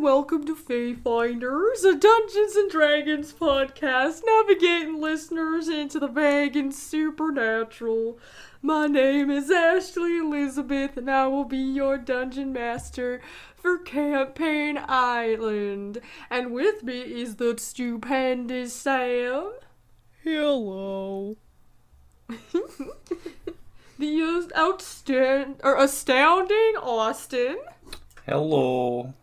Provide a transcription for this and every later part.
welcome to Fayfinders, a Dungeons & Dragons podcast navigating listeners into the vague and supernatural. My name is Ashley Elizabeth, and I will be your dungeon master for Campaign Island. And with me is the stupendous Sam. Hello. The astounding Austin. Hello.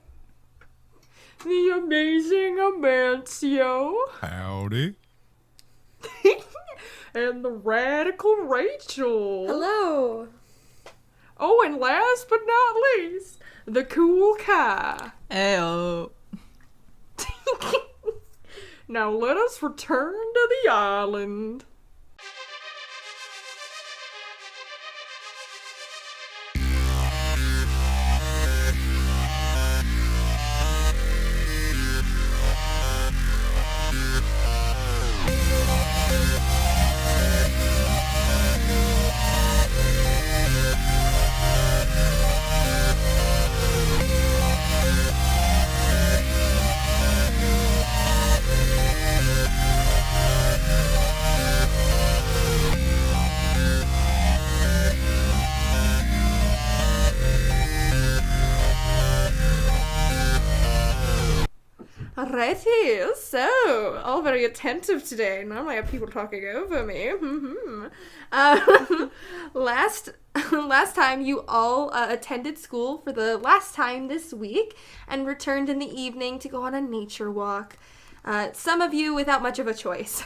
The amazing Amancio. Howdy. And the radical Rachel. Hello. Oh, and last but not least, the cool Kai. Heyo. Now let us return to the island. Righty, so, all very attentive today. Normally I have people talking over me. Last time you all attended school for the last time this week and returned in the evening to go on a nature walk. Some of you without much of a choice.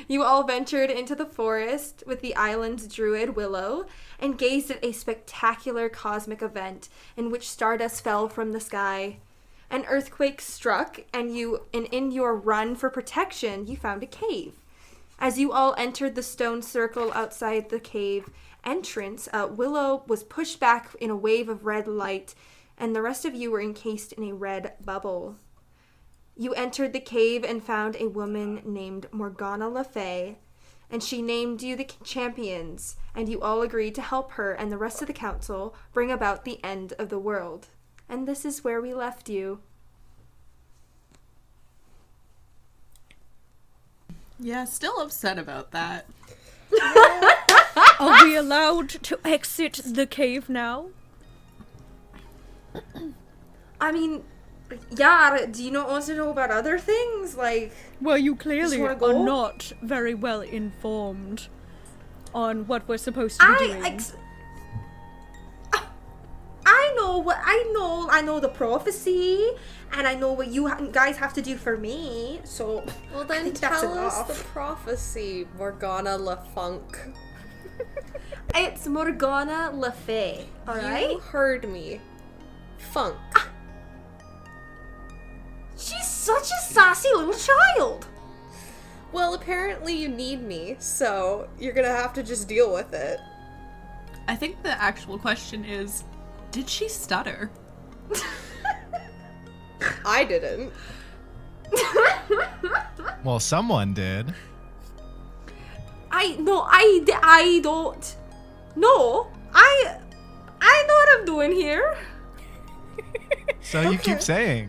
You all ventured into the forest with the island's druid Willow and gazed at a spectacular cosmic event in which stardust fell from the sky. An earthquake struck, and in your run for protection, you found a cave. As you all entered the stone circle outside the cave entrance, Willow was pushed back in a wave of red light, and the rest of you were encased in a red bubble. You entered the cave and found a woman named Morgana Le Fay, and she named you the champions, and you all agreed to help her and the rest of the council bring about the end of the world. And this is where we left you. Yeah, still upset about that. Are we allowed to exit the cave now? I mean, yeah, do you not want to know about other things? Like, Well, you clearly wanna are go? not very well informed on what we're supposed to be doing. I know the prophecy, and I know what you guys have to do for me, so Well, I then think that's tell us enough. the prophecy, Morgana Le Funk. It's Morgana Le Fay, alright? You heard me. Funk. She's such a sassy little child! Well, apparently you need me, so you're gonna have to just deal with it. I think the actual question is, did she stutter? I didn't. Well, someone did. I don't know what I'm doing here. So you keep saying.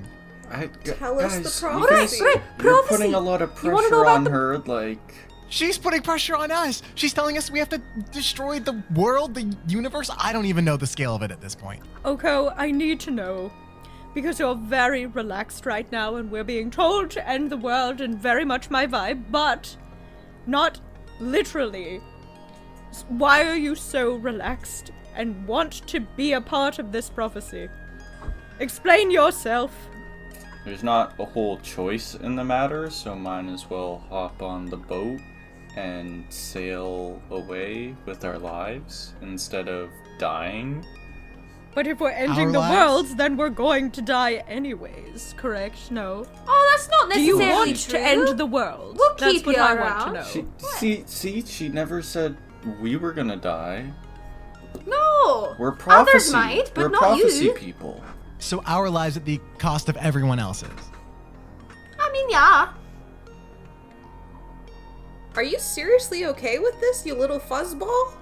Tell us the Guys, prophecy. Right, you're prophecy. putting a lot of You wanna know pressure about on the- her, like... She's putting pressure on us. She's telling us we have to destroy the world, the universe. I don't even know the scale of it at this point. Oko, I need to know. Because you're very relaxed right now and we're being told to end the world and very much my vibe, but not literally. Why are you so relaxed and want to be a part of this prophecy? Explain yourself. There's not a whole choice in the matter, so might as well hop on the boat and sail away with our lives instead of dying. But if we're ending Our the lives? world, then we're going to die anyways, correct? No. Oh, that's not Do you necessarily want true. to end the world? We'll That's keep what you I around. want to know. She never said we were gonna die. No! We're prophecy. Others might, but we're not prophecy you. people. So our lives at the cost of everyone else's. I mean, yeah. Are you seriously okay with this, you little fuzzball?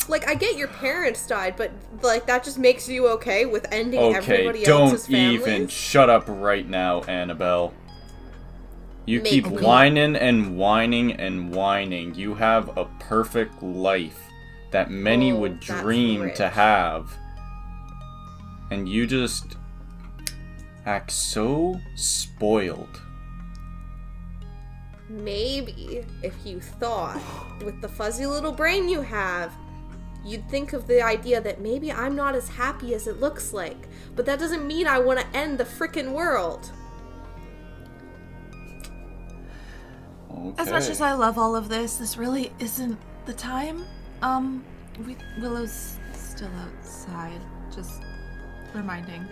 Like, I get your parents died, but, like, that just makes you okay with ending everybody Okay, else's don't families? even. Shut up right now, Annabelle. You Make keep me. whining and whining and whining. You have a perfect life that many Oh, would that's dream rich. to have. And you just act so spoiled. Maybe, if you thought, with the fuzzy little brain you have, you'd think of the idea that maybe I'm not as happy as it looks like. But that doesn't mean I want to end the frickin' world. Okay. As much as I love all of this really isn't the time. Willow's still outside, just reminding.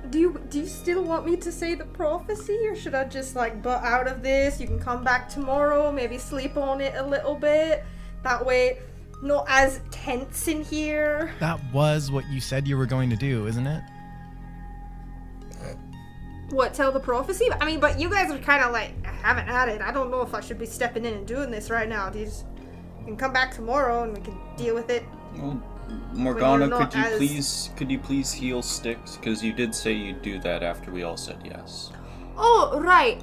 Do you still want me to say the prophecy, or should I just like butt out of this? You can come back tomorrow, maybe sleep on it a little bit. That way, not as tense in here. That was what you said you were going to do, isn't it? What, tell the prophecy? I mean, but you guys are kind of like haven't had it. I don't know if I should be stepping in and doing this right now. You can come back tomorrow and we can deal with it. Well, Morgana, not could you please heal Styx? Because you did say you'd do that after we all said yes. Oh, right.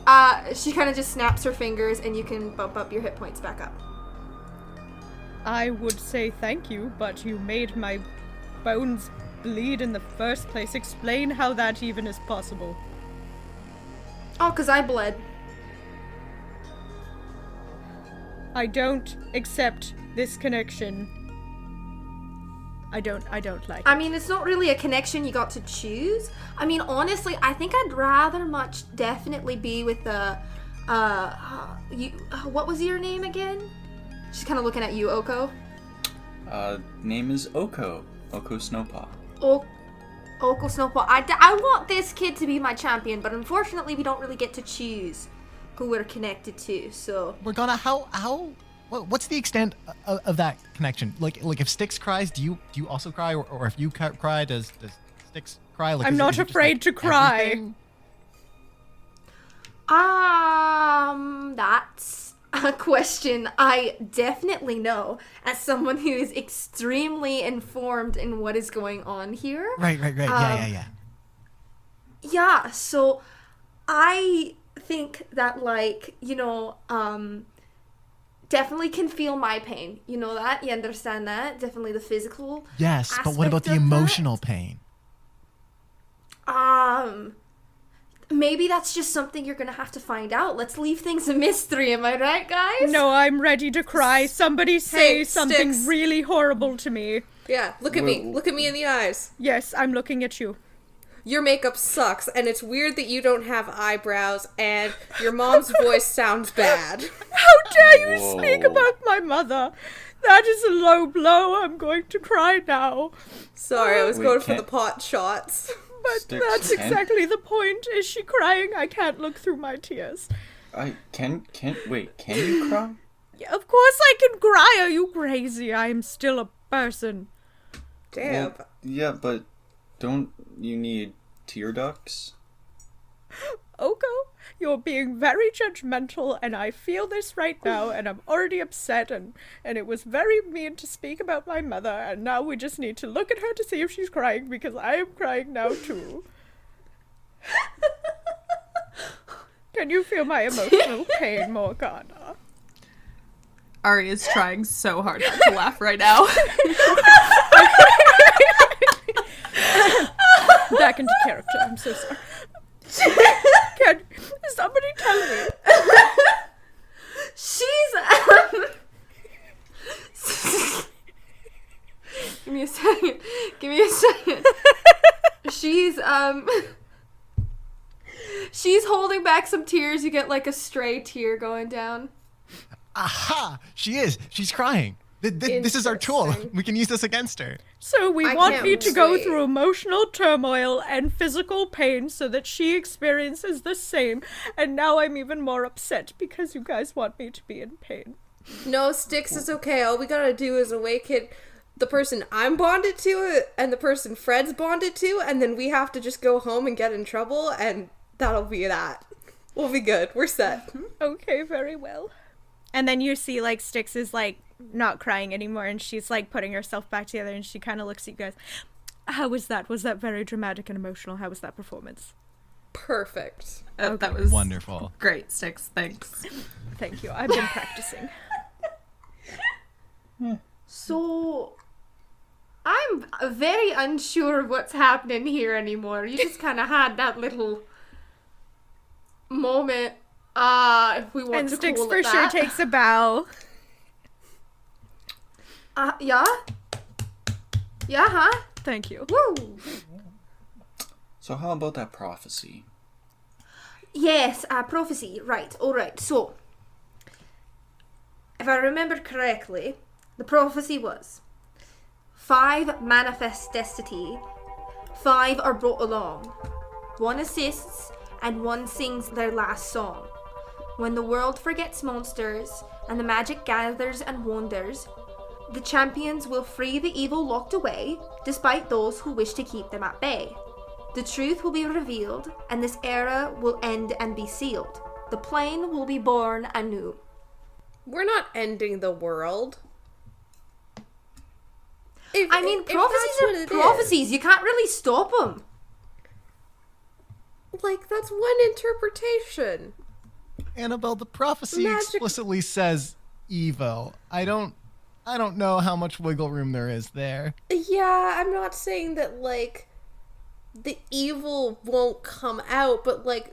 She kind of just snaps her fingers and you can bump up your hit points back up. I would say thank you, but you made my bones bleed in the first place. Explain how that even is possible. Oh, 'cause I bled. I don't accept this connection. I don't like I it. mean, it's not really a connection you got to choose. I mean, honestly, I think I'd rather much definitely be with the, what was your name again? She's kind of looking at you, Oko. Name is Oko. Oko Snowpaw. Oko Snowpaw. I want this kid to be my champion, but unfortunately we don't really get to choose who we're connected to, so... Morgana, what's the extent of that connection? Like if Styx cries, do you also cry, or if you cry, does Styx cry? Like, I'm is not it just, afraid like, to cry. everything? That's a question I definitely know as someone who is extremely informed in what is going on here. Right. Yeah. Yeah, so I think that, like, definitely can feel my pain. You know that? You understand that? Definitely the physical Yes, but what aspect about the of emotional that. pain? Maybe that's just something you're gonna have to find out. Let's leave things a mystery, am I right, guys? No, I'm ready to cry. Somebody say Hey, something Styx. really horrible to me. Yeah, look at me. Look at me in the eyes. Yes, I'm looking at you. Your makeup sucks, and it's weird that you don't have eyebrows, and your mom's voice sounds bad. How dare you Whoa. speak about my mother? That is a low blow. I'm going to cry now. Sorry, I was Wait, going for can't- the pot shots. But Styx, that's can- exactly the point. Is she crying? I can't look through my tears. Can you cry? Yeah, of course I can cry. Are you crazy? I am still a person. Damn. Well, yeah, but don't you need tear ducts? Oko, you're being very judgmental, and I feel this right now, and I'm already upset, and it was very mean to speak about my mother, and now we just need to look at her to see if she's crying, because I am crying now too. Can you feel my emotional pain, Morgana? Ari is trying so hard not to laugh right now. Back into character, I'm so sorry. Can somebody tell me? She's Give me a second. She's holding back some tears. You get like a stray tear going down. Aha! She is. She's crying. This is our tool. Interesting. We can use this against her. So we I want can't me to go wait. through emotional turmoil and physical pain so that she experiences the same. And now I'm even more upset because you guys want me to be in pain. No, Styx is okay. All we gotta do is awaken the person I'm bonded to and the person Fred's bonded to, and then we have to just go home and get in trouble, and that'll be that. We'll be good. We're set. Okay, very well. And then you see, like, Styx is, like, not crying anymore, and she's like putting herself back together, and she kind of looks at you guys. How was that? Was that very dramatic and emotional? How was that performance? Perfect. That was Wonderful. great, Styx. Thanks. Thank you. I've been practicing. So, I'm very unsure of what's happening here anymore. You just kind of had that little moment. If we want And to Styx call for it sure that. takes a bow. Yeah? Yeah, huh? Thank you. Woo! So how about that prophecy? Yes, prophecy. Right, alright. So, if I remember correctly, the prophecy was 5 manifest destiny, 5 are brought along, 1 assists, and 1 sings their last song. When the world forgets monsters, and the magic gathers and wanders, the champions will free the evil locked away, despite those who wish to keep them at bay. The truth will be revealed, and this era will end and be sealed. The plane will be born anew. We're not ending the world. I mean, If that's what prophecies it are prophecies. You can't really stop them. Like, that's one interpretation. Annabelle, the prophecy Magic- explicitly says evil. I don't know how much wiggle room there is there. Yeah, I'm not saying that, like, the evil won't come out, but, like,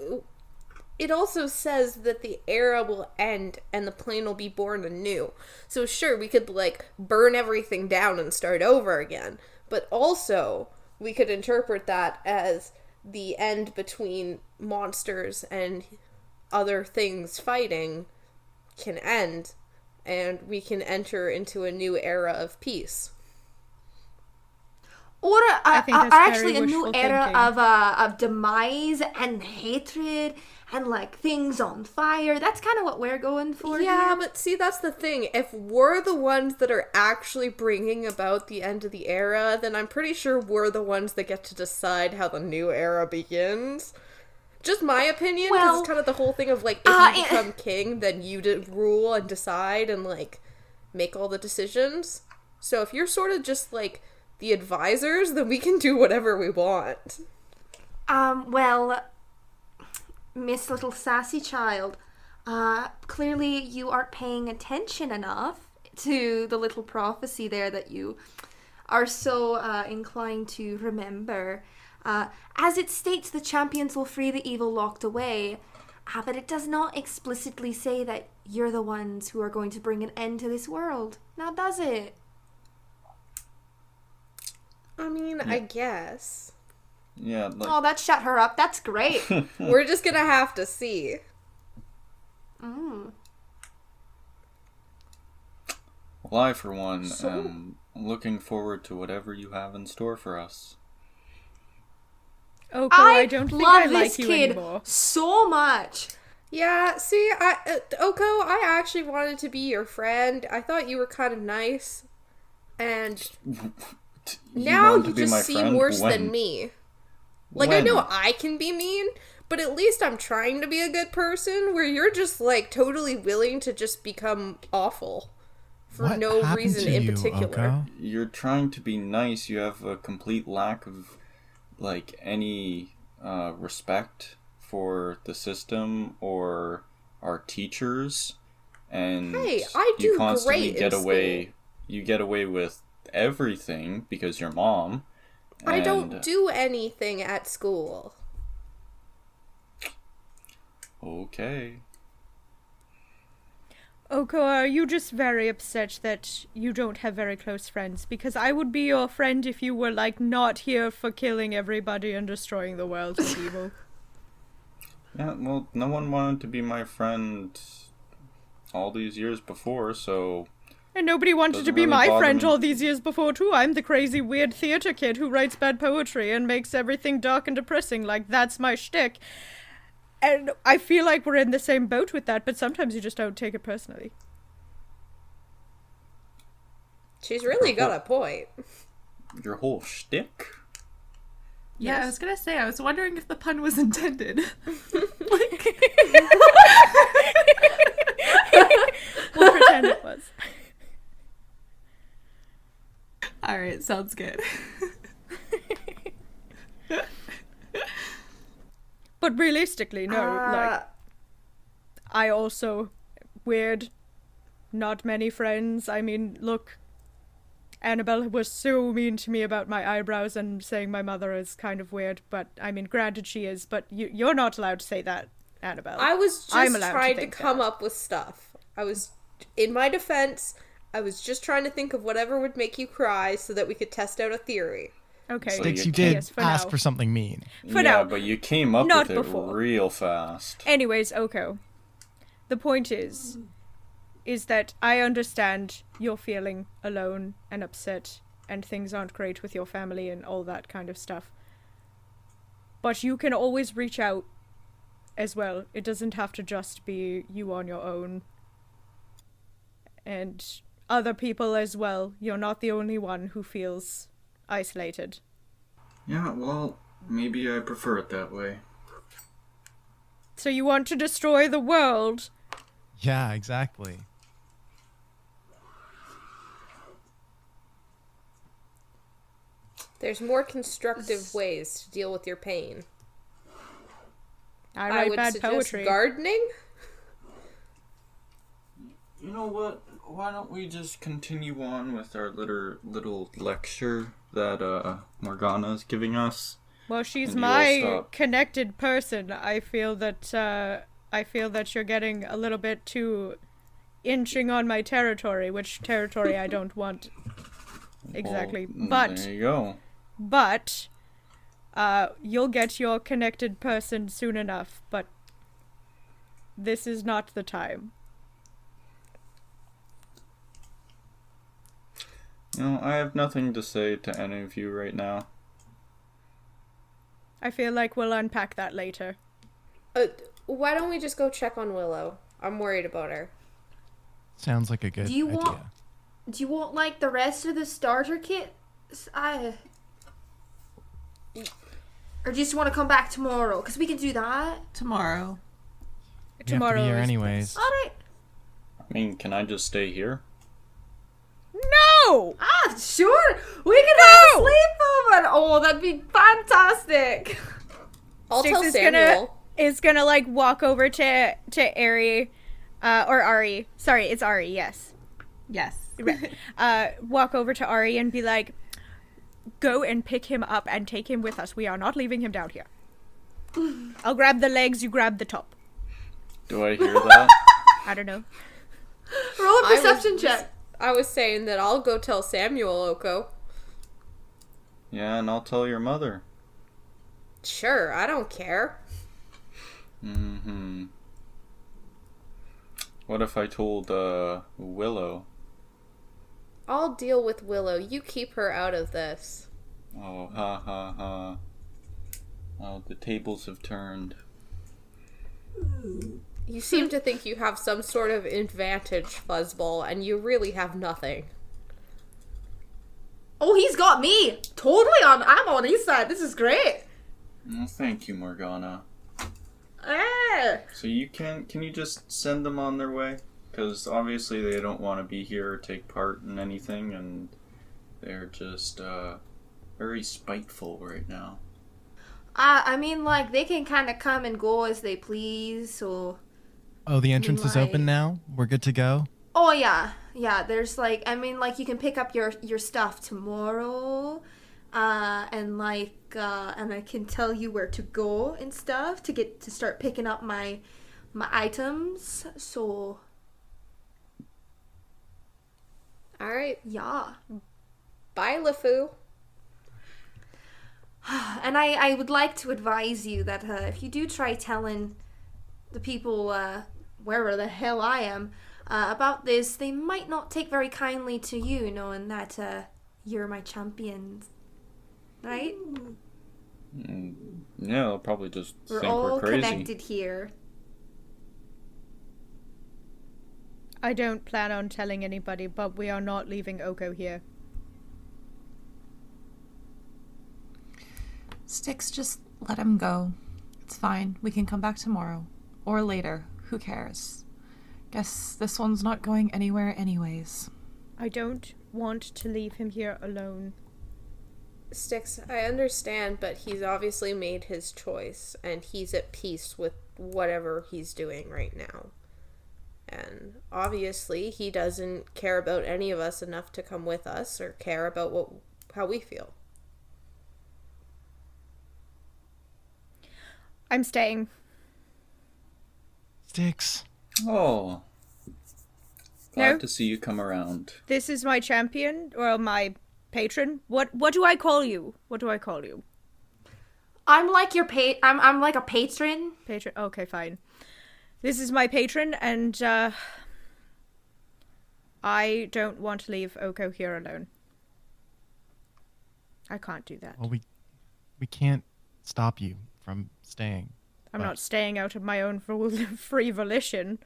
it also says that the era will end and the plane will be born anew. So sure, we could, like, burn everything down and start over again. But also, we could interpret that as the end between monsters and other things fighting can end, and we can enter into a new era of peace. Or I think that's actually very a new wishful era thinking. of demise and hatred and like things on fire. That's kind of what we're going for. Yeah, here. but see, that's the thing. If we're the ones that are actually bringing about the end of the era, then I'm pretty sure we're the ones that get to decide how the new era begins. Just my opinion, because Well, it's kind of the whole thing of, like, if you become king, then you rule and decide and, like, make all the decisions. So if you're sort of just, like, the advisors, then we can do whatever we want. Well, Miss Little Sassy Child, clearly you aren't paying attention enough to the little prophecy there that you are so inclined to remember. As it states, the champions will free the evil locked away, but it does not explicitly say that you're the ones who are going to bring an end to this world. Now, does it? I mean, I guess. Yeah, like, Oh, that shut her up. That's great. We're just gonna have to see. Mm. well, I, for one, So- am looking forward to whatever you have in store for us. Oh, I don't think I love like this you kid anymore. so much. Yeah, see, Oko, I actually wanted to be your friend. I thought you were kind of nice. And now wanted to you be my just seem friend? worse When? than me. Like, I When? know I can be mean, but at least I'm trying to be a good person, where you're just, like, totally willing to just become awful. For What no happened reason to in you, particular. Oko? You're trying to be nice. You have a complete lack of, like, any respect for the system or our teachers, and Hey, I do you constantly great get in away. school. You get away with everything because your mom. I don't and- do anything at school. Okay. Oko, are you just very upset that you don't have very close friends? Because I would be your friend if you were, like, not here for killing everybody and destroying the world with evil. Yeah, well, no one wanted to be my friend all these years before, so And nobody wanted Doesn't to be really my bother friend me. all these years before, too. I'm the crazy, weird theater kid who writes bad poetry and makes everything dark and depressing. Like, that's my shtick. And I feel like we're in the same boat with that, but sometimes you just don't take it personally. She's really got a point. your whole shtick. Yeah, I was gonna say, I was wondering if the pun was intended. Like, We'll pretend it was. Alright, sounds good. But realistically, no, like, I also, weird, not many friends. I mean, look, Annabelle was so mean to me about my eyebrows and saying my mother is kind of weird, but, I mean, granted she is, but you're not allowed to say that, Annabelle. I was I'm just allowed trying to to think come that. up with stuff. In my defense, I was just trying to think of whatever would make you cry so that we could test out a theory. Okay. So Sticks, you you did Yes, for ask now. for something mean. For yeah, now. but you came up Not with it before. real fast. Anyways, Oko, the point is that I understand you're feeling alone and upset and things aren't great with your family and all that kind of stuff. But you can always reach out as well. It doesn't have to just be you on your own. And other people as well. You're not the only one who feels isolated. Yeah, well, maybe I prefer it that way. So you want to destroy the world? Yeah, exactly. There's more constructive ways to deal with your pain. I I write would bad suggest poetry. gardening. You know what? Why don't we just continue on with our little lecture that Morgana's giving us? Well, she's And you will my stop. connected person. I feel that you're getting a little bit too inching on my territory, which territory I don't want exactly. Well, there you go. But you'll get your connected person soon enough, but this is not the time. No, I have nothing to say to any of you right now. I feel like we'll unpack that later. Why don't we just go check on Willow? I'm worried about her. Sounds like a good Do you idea. want- Do you want like the rest of the starter kit? Or do you just want to come back tomorrow? Because we can do that. Tomorrow. We Tomorrow have to be here is anyways. All right. I mean, can I just stay here? No! Sure. We can have a sleepover. Oh, that'd be fantastic. I'll Sticks tell is Samuel. is gonna like walk over to Ari, or Ari. Sorry, it's Ari. Yes. Yes. Walk over to Ari and be like, "Go and pick him up and take him with us. We are not leaving him down here." I'll grab the legs. You grab the top. Do I hear that? I don't know. Roll a I was- perception check. I was saying that I'll go tell Samuel, Oko. Yeah, and I'll tell your mother. Sure, I don't care. Mm-hmm. What if I told, Willow? I'll deal with Willow. You keep her out of this. Oh, ha ha ha. Oh, the tables have turned. You seem to think you have some sort of advantage, Fuzzball, and you really have nothing. Oh, he's got me. Totally on. I'm on his side. This is great. Well, thank you, Morgana. Ah. So can you just send them on their way? Because obviously they don't want to be here or take part in anything, and they're just, very spiteful right now. I mean, like, they can kind of come and go as they please, so... Oh, the entrance is open Like- now? We're good to go? Oh, yeah. Yeah, there's, like, I mean, like, you can pick up your stuff tomorrow, and, like, and I can tell you where to go and stuff to start picking up my items, so... Alright, Yeah. bye, LeFou. And I would like to advise you that if you do try telling the people wherever the hell I am about this, they might not take very kindly to you, knowing that you're my champion. Right? Yeah, they'll probably just We're think all we're crazy. connected here. I don't plan on telling anybody, but we are not leaving Oko here. Sticks, just let him go. It's fine. We can come back tomorrow. Or later. Who cares? Guess this one's not going anywhere anyways. I don't want to leave him here alone. Styx, I understand, but he's obviously made his choice, and he's at peace with whatever he's doing right now. And obviously, he doesn't care about any of us enough to come with us or care about how we feel. I'm staying. Styx. Oh. Glad No. to see you come around. This is my champion, or my patron. What do I call you? What do I call you? I'm like your I'm like a patron. Patron. Okay, fine. This is my patron, and I don't want to leave Oko here alone. I can't do that. Well, we can't stop you from staying. I'm but- not staying out of my own free volition.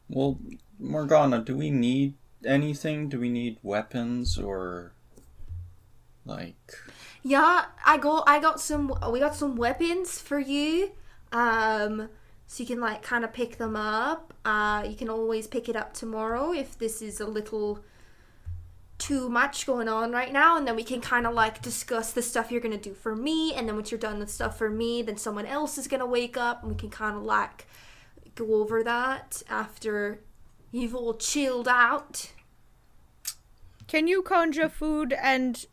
Well, Morgana, do we need anything? Do we need weapons or like? Yeah, we got some weapons for you. So you can like kind of pick them up. You can always pick it up tomorrow if this is a little too much going on right now, and then we can kind of like discuss the stuff you're gonna do for me, and then once you're done with stuff for me, then someone else is gonna wake up, and we can kind of like go over that after you've all chilled out. Can you conjure food and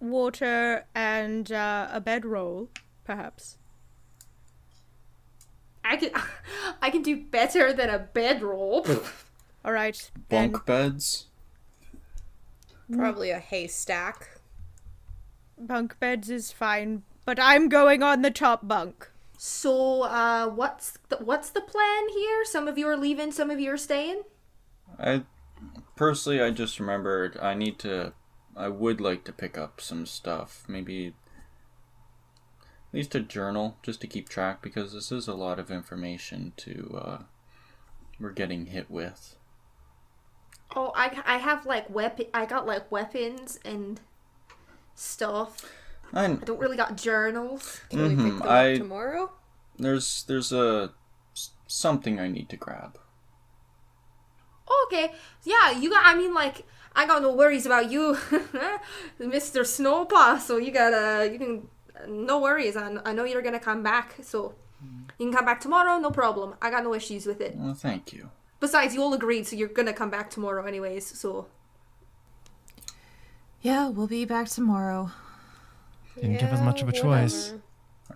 water and a bedroll, perhaps? I can do better than a bedroll. All right. Bunk beds? Probably a haystack. Bunk beds is fine, but I'm going on the top bunk. So, what's the plan here? Some of you are leaving, some of you are staying. I just remembered I would like to pick up some stuff. Maybe at least a journal, just to keep track, because this is a lot of information we're getting hit with. Oh, I have like I got like weapons and stuff. I don't really got journals. Can we pick them up tomorrow? There's something I need to grab. Okay, yeah, I got no worries about you, Mr. Snowpaw. So no worries. I know you're gonna come back, so you can come back tomorrow, no problem. I got no issues with it. Well, thank you. Besides, you all agreed, so you're gonna come back tomorrow anyways. So Yeah, we'll be back tomorrow. Didn't give us much of a choice. Whatever.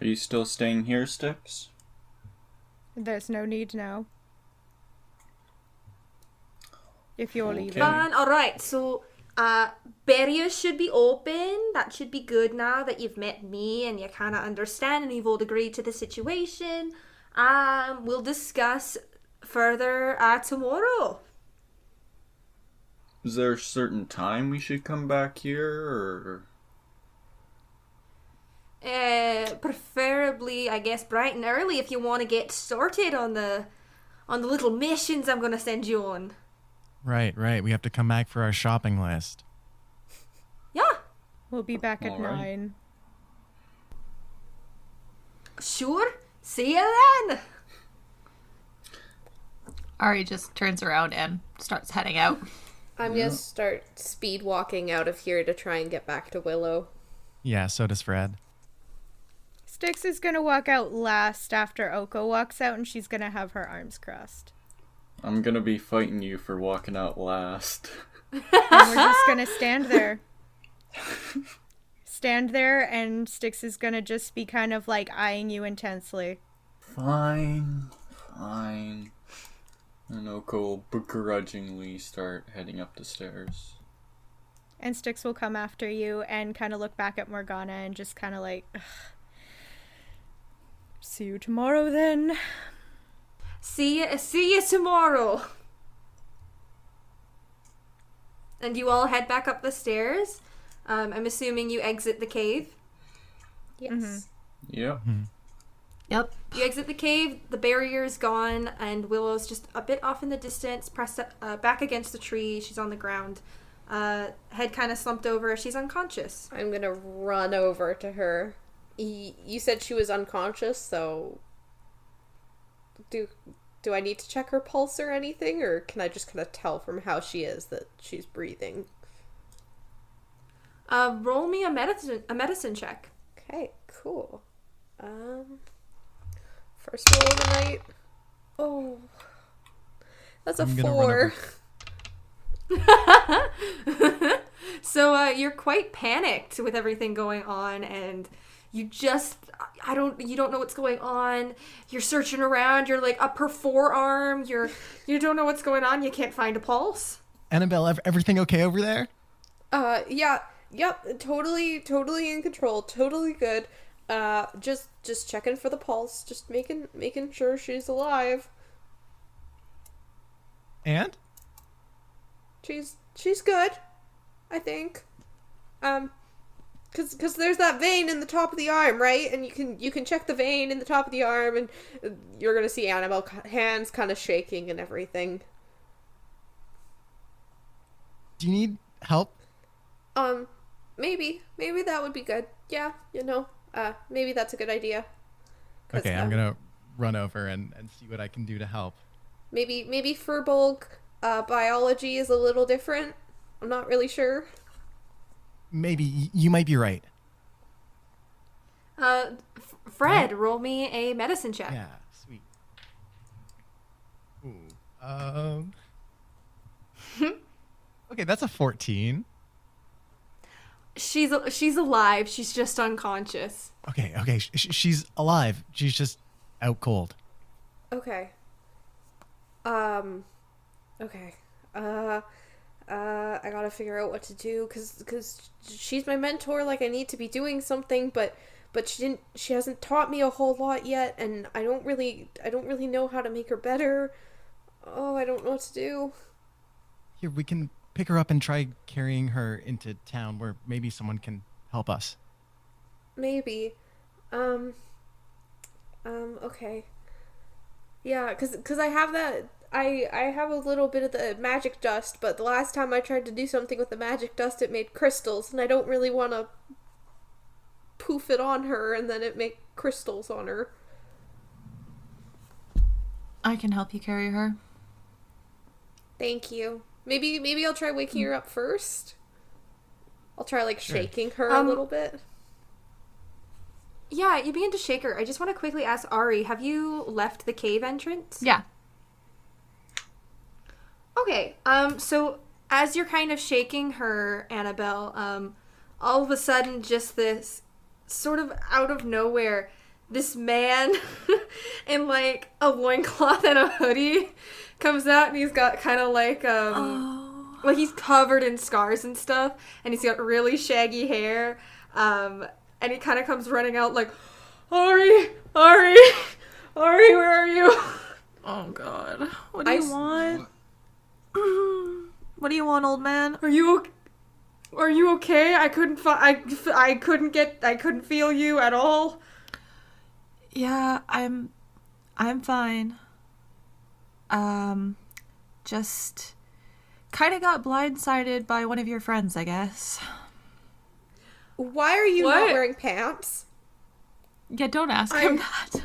Are you still staying here, Styx? There's no need now. If you're Okay. leaving. fine. All right, so barriers should be open. That should be good now that you've met me and you kind of understand and you've all agreed to the situation. We'll discuss further tomorrow. Is there a certain time we should come back here, or? Preferably, I guess, bright and early if you want to get started on the little missions I'm gonna send you on. Right. We have to come back for our shopping list. Yeah, We'll be back at All right. 9. sure. See you then. Ari just turns around and starts heading out. I'm gonna start speed walking out of here to try and get back to Willow. Yeah, so does Fred. Styx is gonna walk out last after Oko walks out, and she's gonna have her arms crossed. I'm gonna be fighting you for walking out last. And we're just gonna stand there. Stand there, and Styx is gonna just be kind of like eyeing you intensely. Fine. And Oko will begrudgingly start heading up the stairs. And Styx will come after you and kind of look back at Morgana and just kind of like, ugh. See you tomorrow then. See you tomorrow. And you all head back up the stairs. I'm assuming you exit the cave. Yes. Yep. Yep. You exit the cave, the barrier is gone, and Willow's just a bit off in the distance, pressed back against the tree. She's on the ground. Head kind of slumped over. She's unconscious. I'm gonna run over to her. You said she was unconscious, so Do I need to check her pulse or anything, or can I just kind of tell from how she is that she's breathing? Roll me a medicine check. Okay, cool. First roll of the night. Oh, that's a I'm gonna run 4. So you're quite panicked with everything going on, and you just you don't know what's going on. You're searching around. You're like up her forearm. You don't know what's going on. You can't find a pulse. Annabelle, everything okay over there? Yeah, yep, totally in control, totally good. Just checking for the pulse, just making sure she's alive. And? She's good, I think. Cause there's that vein in the top of the arm, right? And you can check the vein in the top of the arm, and you're gonna see Annabelle hands kind of shaking and everything. Do you need help? Maybe that would be good. Yeah, maybe that's a good idea. Okay, I'm gonna run over and see what I can do to help. Maybe Furbolg, biology is a little different. I'm not really sure. Maybe you might be right. Fred, roll me a medicine check. Yeah, sweet. Ooh. Okay, that's a 14. She's alive. She's just unconscious. Okay, she's alive. She's just out cold. Okay. Okay. I gotta figure out what to do, cause she's my mentor. Like, I need to be doing something, but she hasn't taught me a whole lot yet, and I don't really know how to make her better. Oh, I don't know what to do. Here, we can pick her up and try carrying her into town where maybe someone can help us. Maybe. Okay. Yeah, cause I have that. I have a little bit of the magic dust, but the last time I tried to do something with the magic dust, it made crystals, and I don't really want to poof it on her and then it make crystals on her. I can help you carry her. Thank you. Maybe I'll try waking her up first. I'll try, like, Sure. shaking her a little bit. Yeah, you begin to shake her. I just want to quickly ask Ari, have you left the cave entrance? Yeah. Okay, so as you're kind of shaking her, Annabelle, all of a sudden, just this sort of out of nowhere, this man in, like, a loincloth and a hoodie comes out, and he's got kind of, like, like, he's covered in scars and stuff, and he's got really shaggy hair, and he kind of comes running out, like, Ari, where are you? Oh, God. What do you want? What do you want, old man? Are you okay? I couldn't I couldn't feel you at all. Yeah, I'm fine. Just kind of got blindsided by one of your friends, I guess. Why are you not wearing pants? Yeah, don't ask him that.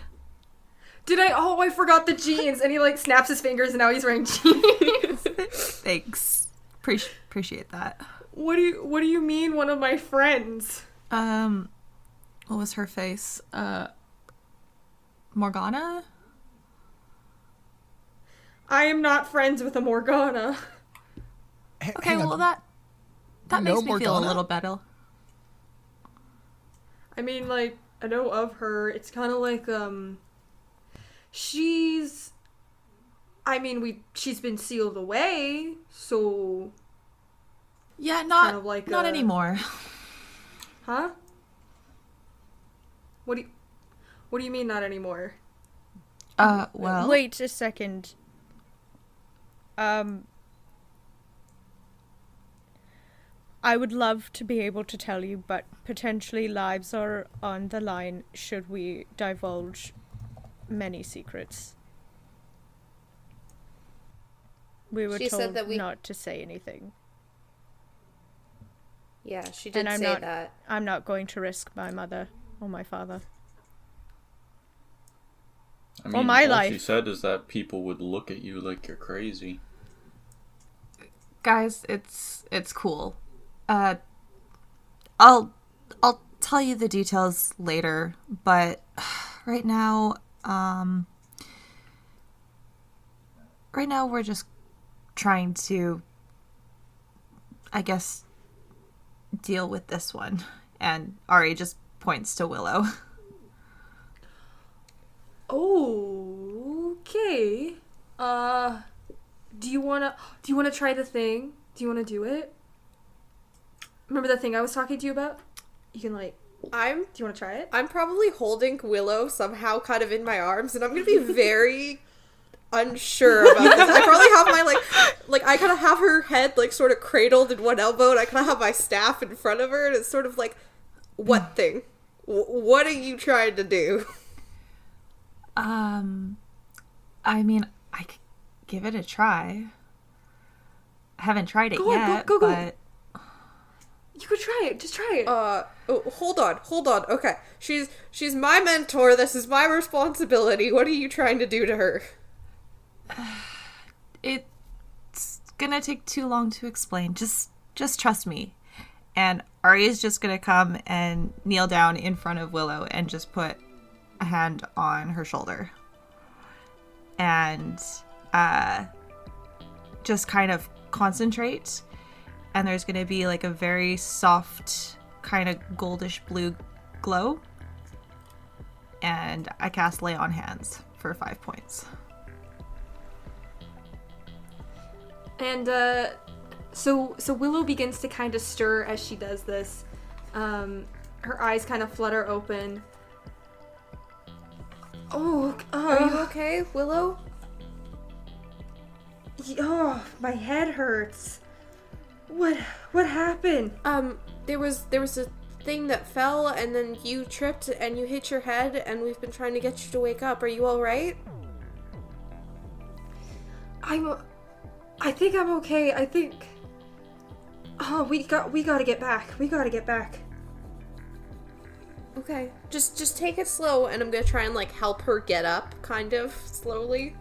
I forgot the jeans, and he, like, snaps his fingers, and now he's wearing jeans. Thanks. Appreciate that. What do you mean, one of my friends? What was her face? Morgana? I am not friends with a Morgana. Okay, Hang on. well that You know makes me feel a Morgana? little better. I mean, like, I know of her. It's kind of like, she's been sealed away, so... Yeah, kind of like not anymore. Huh? What do you mean not anymore? Well. Wait a second. I would love to be able to tell you, but potentially lives are on the line should we divulge many secrets. We were She said told that we- not to say anything. Yeah, she did And say that. I'm not going to risk my mother or my father. I For mean, my all life. she said is that people would look at you like you're crazy. Guys, it's cool. I'll tell you the details later, but right now we're just trying to, I guess, deal with this one. And Ari just points to Willow. Okay. Do you wanna try the thing? Do you wanna do it? Remember the thing I was talking to you about? You can do you wanna try it? I'm probably holding Willow somehow kind of in my arms, and I'm gonna be very unsure about this. I probably have my I kind of have her head sort of cradled in one elbow, and I kind of have my staff in front of her, and it's sort of like, what thing? What are you trying to do? I mean, I could give it a try. I haven't tried it yet, go. but You could try it. Just try it. Hold on. Okay. She's my mentor. This is my responsibility. What are you trying to do to her? it's gonna take too long to explain. Just trust me. And Ari is just gonna come and kneel down in front of Willow and just put a hand on her shoulder. And just kind of concentrate. And there's gonna be a very soft, kind of goldish blue glow. And I cast Lay on Hands for 5 points. And so Willow begins to kind of stir as she does this. Her eyes kind of flutter open. Oh, Are you okay, Willow? Oh, my head hurts. What happened? There was a thing that fell, and then you tripped and you hit your head, and we've been trying to get you to wake up. Are you all right? I think I'm okay. I think. Oh, we gotta get back. Okay. Just take it slow, and I'm gonna try and help her get up, kind of slowly.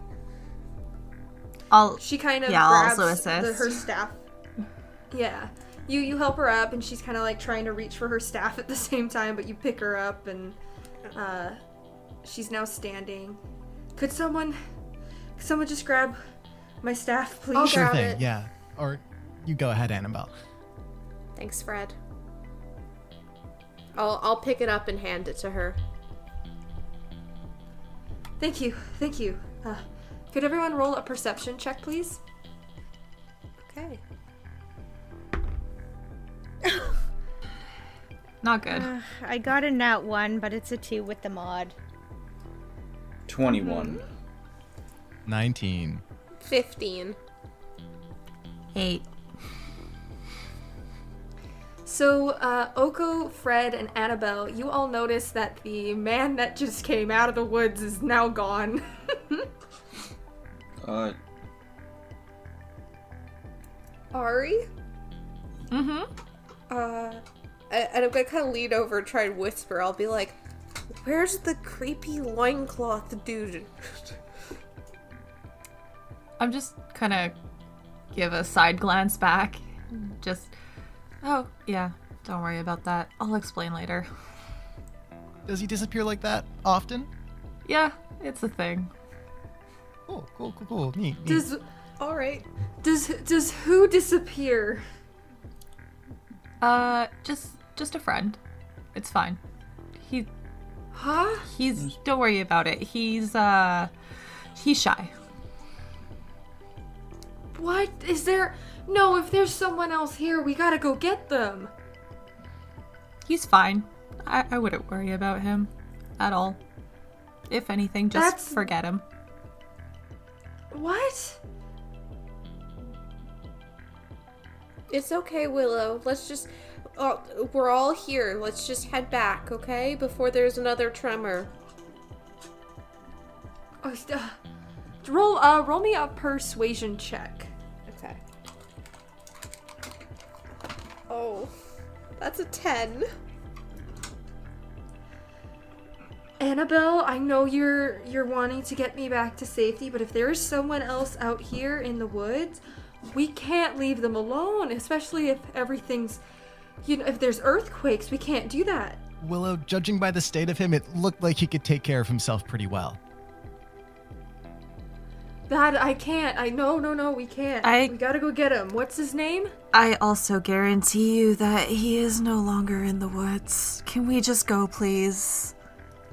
She kind of I'll grabs also assist. her staff. Yeah. You help her up, and she's kind of trying to reach for her staff at the same time, but you pick her up, and she's now standing. Could someone just grab my staff, please? I'll Sure grab thing, it. yeah. Or you go ahead, Annabelle. Thanks, Fred. I'll pick it up and hand it to her. Thank you. Could everyone roll a perception check, please? Okay. Not good. I got a nat 1, but it's a 2 with the mod. 21. 19. 15. 8. So, Oko, Fred, and Annabelle, you all notice that the man that just came out of the woods is now gone. Ari? Mm-hmm. And I'm gonna kind of lean over and try and whisper. I'll be like, where's the creepy loincloth dude? I'm just gonna give a side glance back. Just, oh, yeah, don't worry about that. I'll explain later. Does he disappear like that often? Yeah, it's a thing. Cool. Neat. Alright. Does who disappear? Just a friend. It's fine. Huh? Don't worry about it. He's shy. What? Is there... No, if there's someone else here, we gotta go get them. He's fine. I wouldn't worry about him at all. If anything, just forget him. What? It's okay, Willow. Let's just... we're all here. Let's just head back, okay? Before there's another tremor. Roll me a persuasion check. Okay. Oh. That's a 10. Annabelle, I know you're wanting to get me back to safety, but if there is someone else out here in the woods, we can't leave them alone, especially if everything's, if there's earthquakes, we can't do that. Willow, judging by the state of him, it looked like he could take care of himself pretty well. That I can't. No, we can't. We gotta go get him. What's his name? I also guarantee you that he is no longer in the woods. Can we just go, please?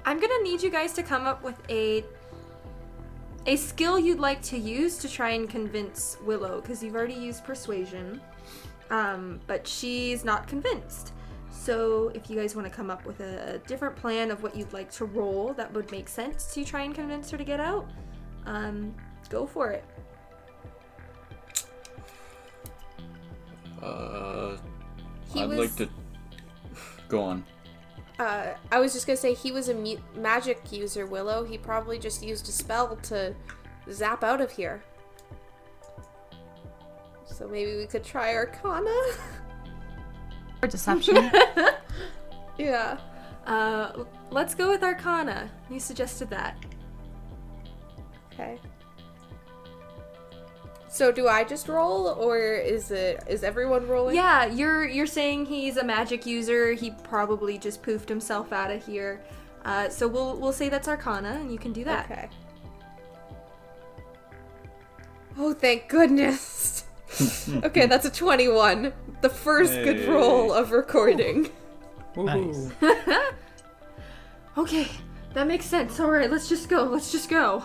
I'm gonna need you guys to come up with a skill you'd like to use to try and convince Willow, because you've already used persuasion, but she's not convinced. So if you guys want to come up with a different plan of what you'd like to roll that would make sense to try and convince her to get out, go for it. I'd like to go on. I was just gonna say, he was a magic user, Willow. He probably just used a spell to zap out of here. So maybe we could try Arcana? Or deception. Yeah. Let's go with Arcana. You suggested that. Okay. So do I just roll, or is everyone rolling? Yeah, you're saying he's a magic user. He probably just poofed himself out of here. So we'll say that's Arcana, and you can do that. Okay. Oh, thank goodness. Okay, that's a 21. The first good roll of recording. Nice. Okay, that makes sense. All right, let's just go.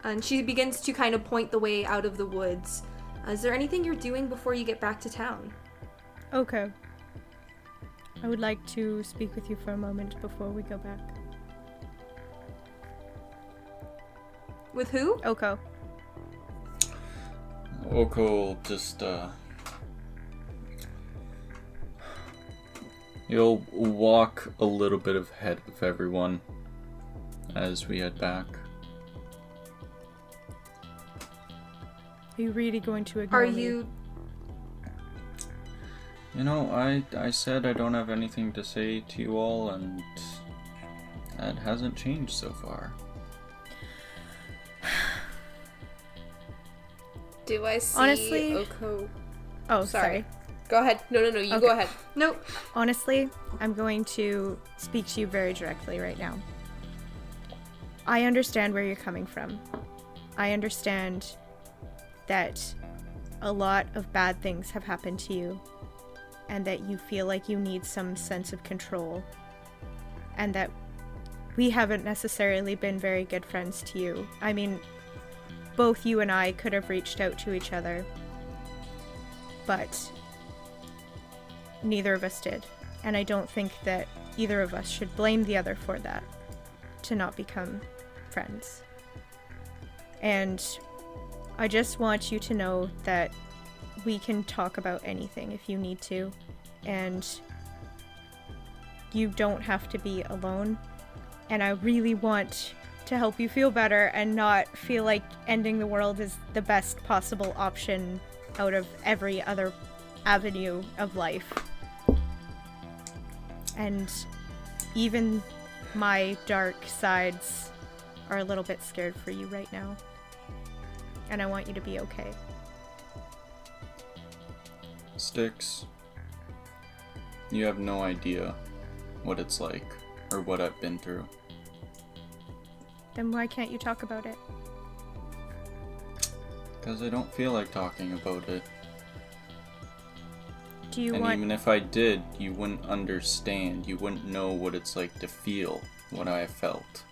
And she begins to kind of point the way out of the woods. Is there anything you're doing before you get back to town? Okay. I would like to speak with you for a moment before we go back. With who? Oko. Oko will just, he'll walk a little bit ahead of everyone as we head back. Are you really going to ignore me? Are you... You know, I said I don't have anything to say to you all, and that hasn't changed so far. Do I see Honestly... Oko? Oh, Sorry. sorry. Go ahead. No, you Okay. go ahead. Nope. Honestly, I'm going to speak to you very directly right now. I understand where you're coming from. I understand that a lot of bad things have happened to you, and that you feel like you need some sense of control, and that we haven't necessarily been very good friends to you. I mean, both you and I could have reached out to each other, but neither of us did. And I don't think that either of us should blame the other for that, to not become friends. And I just want you to know that we can talk about anything if you need to, and you don't have to be alone. And I really want to help you feel better and not feel like ending the world is the best possible option out of every other avenue of life. And even my dark sides are a little bit scared for you right now. And I want you to be okay. Styx, you have no idea what it's like, or what I've been through. Then why can't you talk about it? Because I don't feel like talking about it. Do you And want... even if I did, you wouldn't understand. You wouldn't know what it's like to feel what I have felt.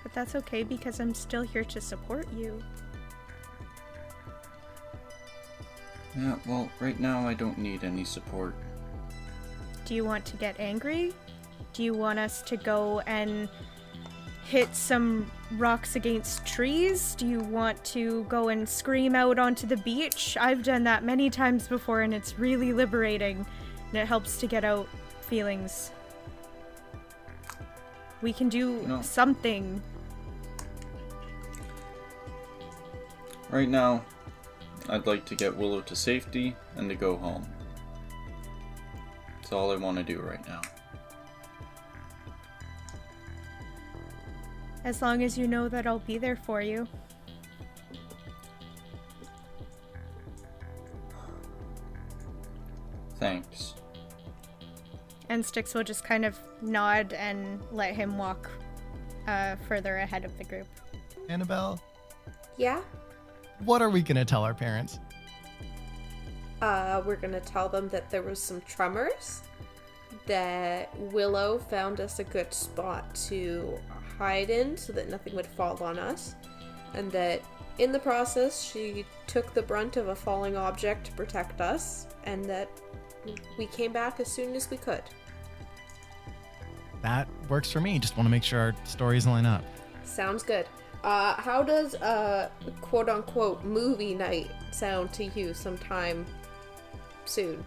But that's okay, because I'm still here to support you. Yeah, well, right now I don't need any support. Do you want to get angry? Do you want us to go and hit some rocks against trees? Do you want to go and scream out onto the beach? I've done that many times before, and it's really liberating, and it helps to get out feelings. We can do something. Right now, I'd like to get Willow to safety and to go home. That's all I want to do right now. As long as you know that I'll be there for you. Thanks. And Styx will just kind of nod and let him walk further ahead of the group. Annabelle, Yeah? what are we gonna tell our parents? We're gonna tell them that there was some tremors, that Willow found us a good spot to hide in so that nothing would fall on us, and that in the process she took the brunt of a falling object to protect us, and that we came back as soon as we could. That works for me. Just want to make sure our stories line up. Sounds good. How does quote-unquote movie night sound to you sometime soon?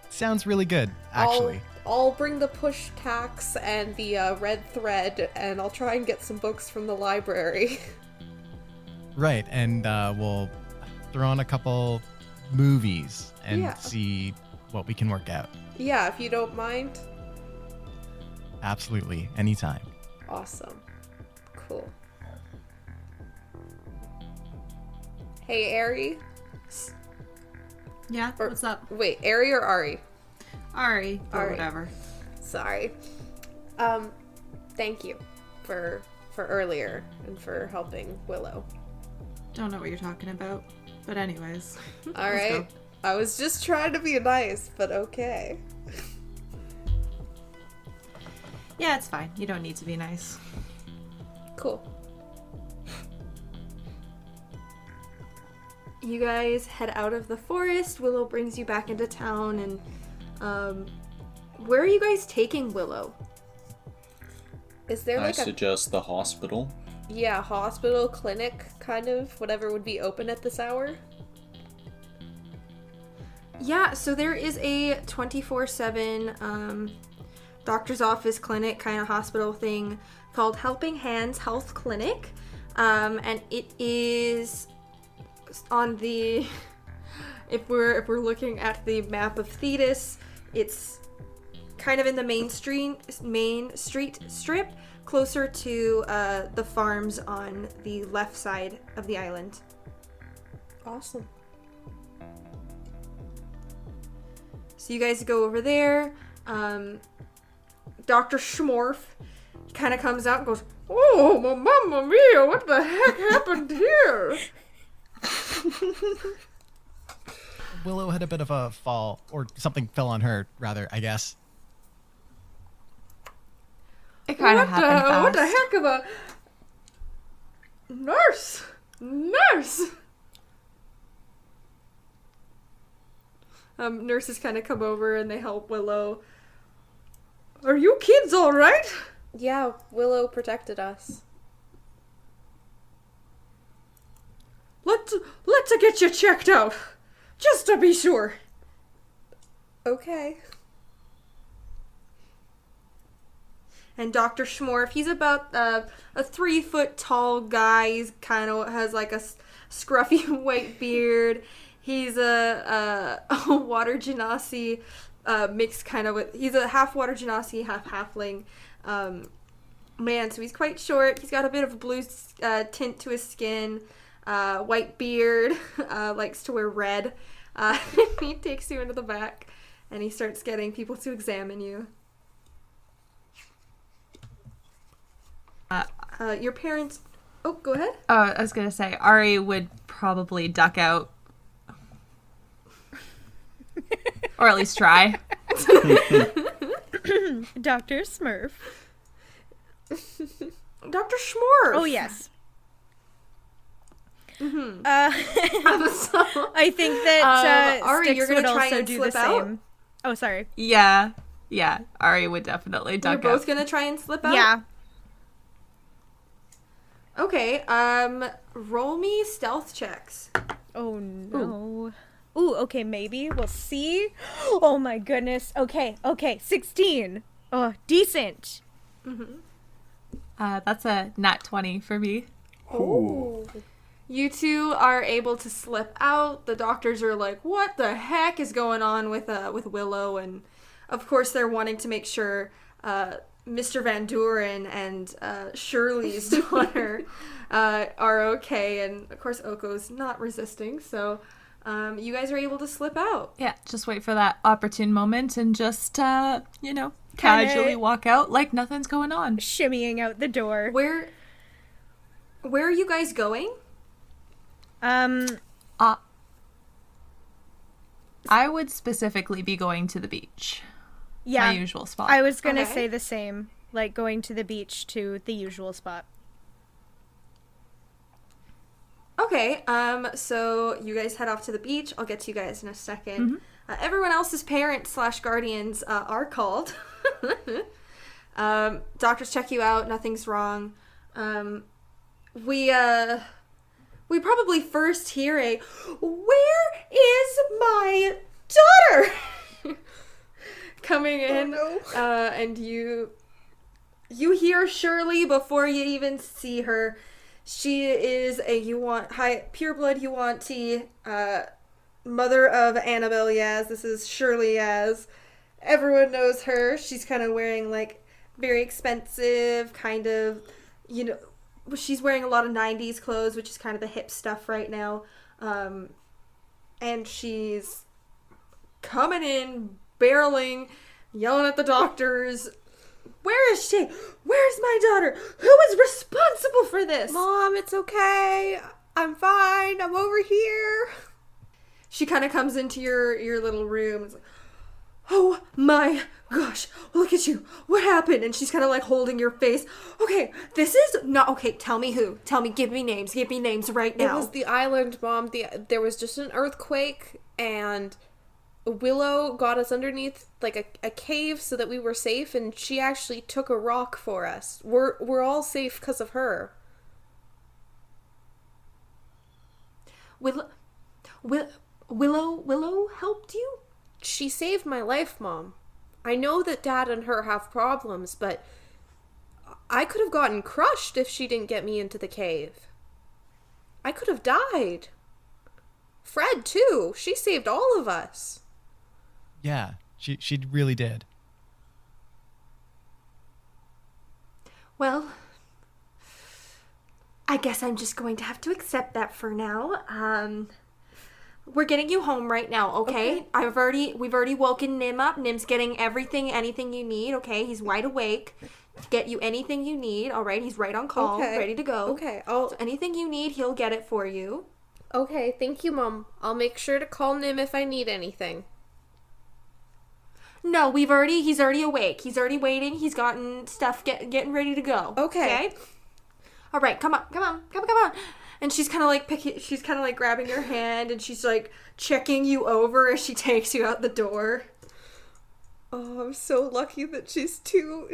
Sounds really good, actually. I'll bring the push tacks and the red thread, and I'll try and get some books from the library. Right, and we'll throw on a couple movies and Yeah. see what we can work out. Yeah, if you don't mind. Absolutely, anytime. Awesome. Cool. Hey, Ari. Yeah, Or- what's up? Wait, Ari or Ari? Ari, or Ari. whatever. Sorry. Thank you for earlier and for helping Willow. Don't know what you're talking about. But anyways. All Let's right. go. I was just trying to be nice, but okay. Yeah, it's fine. You don't need to be nice. Cool. You guys head out of the forest. Willow brings you back into town, and where are you guys taking Willow? Is there I like a suggest the hospital. hospital, clinic, kind of whatever would be open at this hour? Yeah, so there is a 24/7 doctor's office clinic kind of hospital thing called Helping Hands Health Clinic, and it is on the if we're looking at the map of Thetis, it's kind of in the main street strip, closer to the farms on the left side of the island. Awesome. So you guys go over there. Dr. Schmorf kind of comes out and goes, "Oh, mamma mia, what the heck happened here?" Willow had a bit of a fall, or something fell on her, rather, I guess. It kind of happened fast. What the heck of a nurse? Nurses kind of come over and they help Willow. Are you kids all right? Yeah, Willow protected us. Let's get you checked out, just to be sure. Okay. And Dr. Schmorf, he's about a 3-foot tall guy. He's kind of has like a scruffy white beard. He's a water genasi mixed kind of with. He's a half water genasi, half halfling man. So he's quite short. He's got a bit of a blue tint to his skin. White beard. Likes to wear red. He takes you into the back, and he starts getting people to examine you. Your parents... Oh, go ahead. I was gonna say, Ari would probably duck out. Or at least try. Dr. Smurf. Dr. Schmorf! Oh, yes. Mm-hmm. I think that Ari, Styx you're gonna would try also and do slip the out? same. Oh, sorry. Yeah. Ari would definitely You're duck both out. gonna try and slip out? Yeah. Okay, roll me stealth checks. Oh, no. Ooh, okay, maybe. We'll see. Oh, my goodness. Okay. 16. Oh, decent. That's a nat 20 for me. Oh. You two are able to slip out. The doctors are like, what the heck is going on with Willow? And of course they're wanting to make sure Mr. Van Duren and Shirley's daughter are okay, and of course Oko's not resisting, so you guys are able to slip out. Yeah, just wait for that opportune moment and just, casually walk out like nothing's going on. Shimmying out the door. Where are you guys going? I would specifically be going to the beach. Yeah. My usual spot. I was gonna Okay. say the same. Like going to the beach to the usual spot. Okay, so you guys head off to the beach. I'll get to you guys in a second. Everyone else's parents / guardians are called. Doctors check you out. Nothing's wrong. We probably first hear a, "Where is my daughter?" coming in. Oh, no. And you hear Shirley before you even see her. She is a pureblood Yuan-Ti, mother of Annabelle Yaz. This is Shirley Yaz. Everyone knows her. She's kind of wearing like very expensive kind of, she's wearing a lot of 90s clothes, which is kind of the hip stuff right now. And she's coming in, barreling, yelling at the doctors. "Where is she? Where's my daughter? Who is responsible for this?" Mom, it's okay. I'm fine. I'm over here. She kind of comes into your little room. It's like, "Oh my gosh, look at you. What happened?" And she's kind of like holding your face. "Okay, this is not okay. Tell me who. Tell me. Give me names. Give me names right now." It was the island, Mom. There was just an earthquake, and Willow got us underneath like a cave so that we were safe, and she actually took a rock for us. We're all safe because of her. Willow helped you? She saved my life, Mom. I know that Dad and her have problems, but I could have gotten crushed if she didn't get me into the cave. I could have died. Fred, too. She saved all of us. Yeah, she really did. Well, I guess I'm just going to have to accept that for now. We're getting you home right now, okay? We've already woken Nim up. Nim's getting anything you need, okay? He's wide awake. Get you anything you need, all right? He's right on call, Okay. ready to go. Okay, So anything you need, he'll get it for you. Okay, thank you, Mom. I'll make sure to call Nim if I need anything. No, he's already awake. He's already waiting. He's gotten stuff getting ready to go. Okay. All right, come on. And she's kind of like grabbing your hand, and she's like checking you over as she takes you out the door. Oh, I'm so lucky that she's too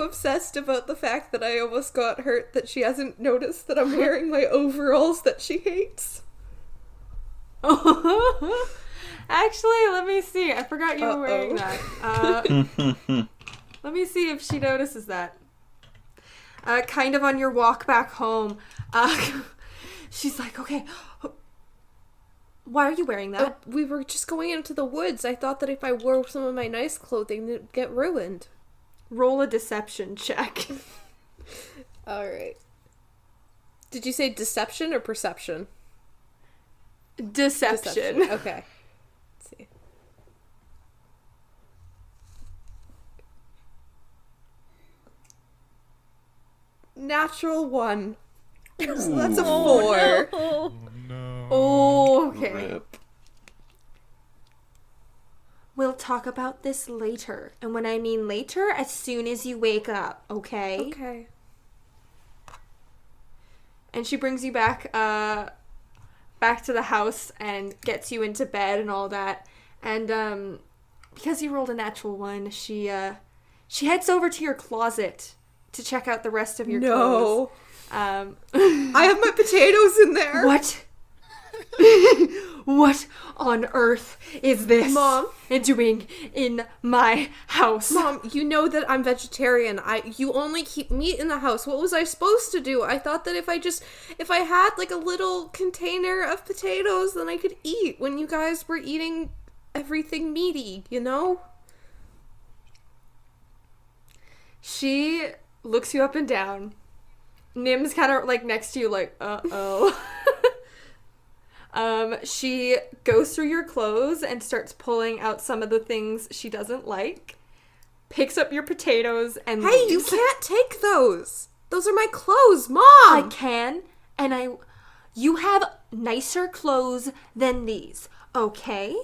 obsessed about the fact that I almost got hurt that she hasn't noticed that I'm wearing my overalls that she hates. Actually, let me see. I forgot you were wearing that. Let me see if she notices that. Kind of on your walk back home, she's like, "Okay, why are you wearing that?" We were just going into the woods. I thought that if I wore some of my nice clothing, it'd get ruined. Roll a deception check. All right. Did you say deception or perception? Deception. Okay. Let's see. Natural 1. So that's a 4. Oh, No. Oh, okay. Rip. We'll talk about this later. And when I mean later, as soon as you wake up, okay? Okay. And she brings you back to the house and gets you into bed and all that. And because you rolled a natural 1, she heads over to your closet to check out the rest of your clothes. I have my potatoes in there. What? What on earth is this Mom? doing in my house? Mom, you know that I'm vegetarian. You only keep meat in the house. What was I supposed to do? I thought that if I had like a little container of potatoes, then I could eat when you guys were eating everything meaty, you know? She looks you up and down. Nim's kind of like next to you, like, uh-oh. She goes through your clothes and starts pulling out some of the things she doesn't like. Picks up your potatoes and Hey, leaves. you can't take those. Those are my clothes, Mom. I can, and you have nicer clothes than these, okay?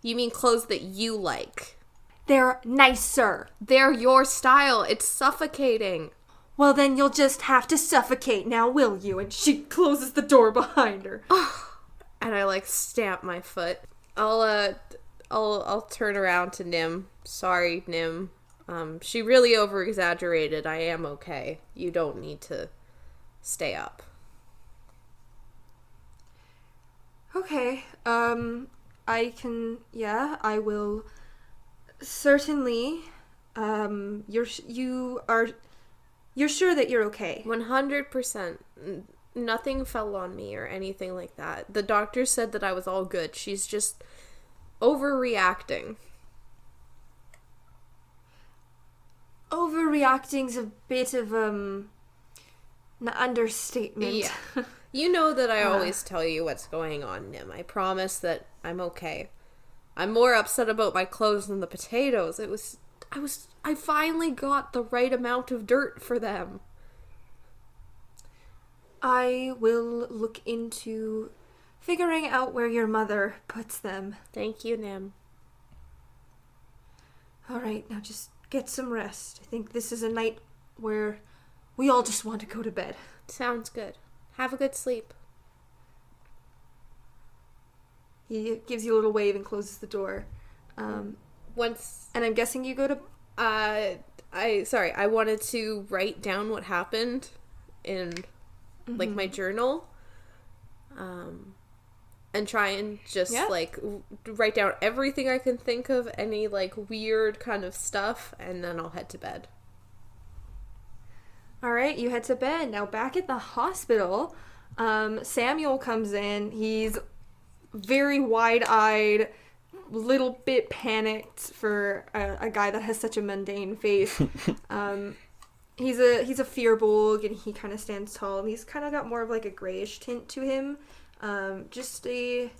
You mean clothes that you like? They're nicer. They're your style. It's suffocating. Well, then you'll just have to suffocate now, will you? And she closes the door behind her. And I like stamp my foot. I'll turn around to Nim. Sorry, Nim. She really over-exaggerated. I am okay. You don't need to stay up. Okay, I will certainly, you're sure that you're okay? 100%. Nothing fell on me or anything like that. The doctor said that I was all good. She's just overreacting. Overreacting's a bit of, an understatement. Yeah. You know that I always tell you what's going on, Nim. I promise that I'm okay. I'm more upset about my clothes than the potatoes. I finally got the right amount of dirt for them. I will look into figuring out where your mother puts them. Thank you, Nim. Alright, now just get some rest. I think this is a night where we all just want to go to bed. Sounds good. Have a good sleep. He gives you a little wave and closes the door. Once... And I'm guessing you go to... I wanted to write down what happened in, like, my journal. And try and just, write down everything I can think of, any, weird kind of stuff, and then I'll head to bed. Alright, you head to bed. Now back at the hospital, Samuel comes in. He's very wide-eyed, little bit panicked for a guy that has such a mundane face. He's a fearbolg, and he kind of stands tall, and he's kind of got more of like a grayish tint to him. Just a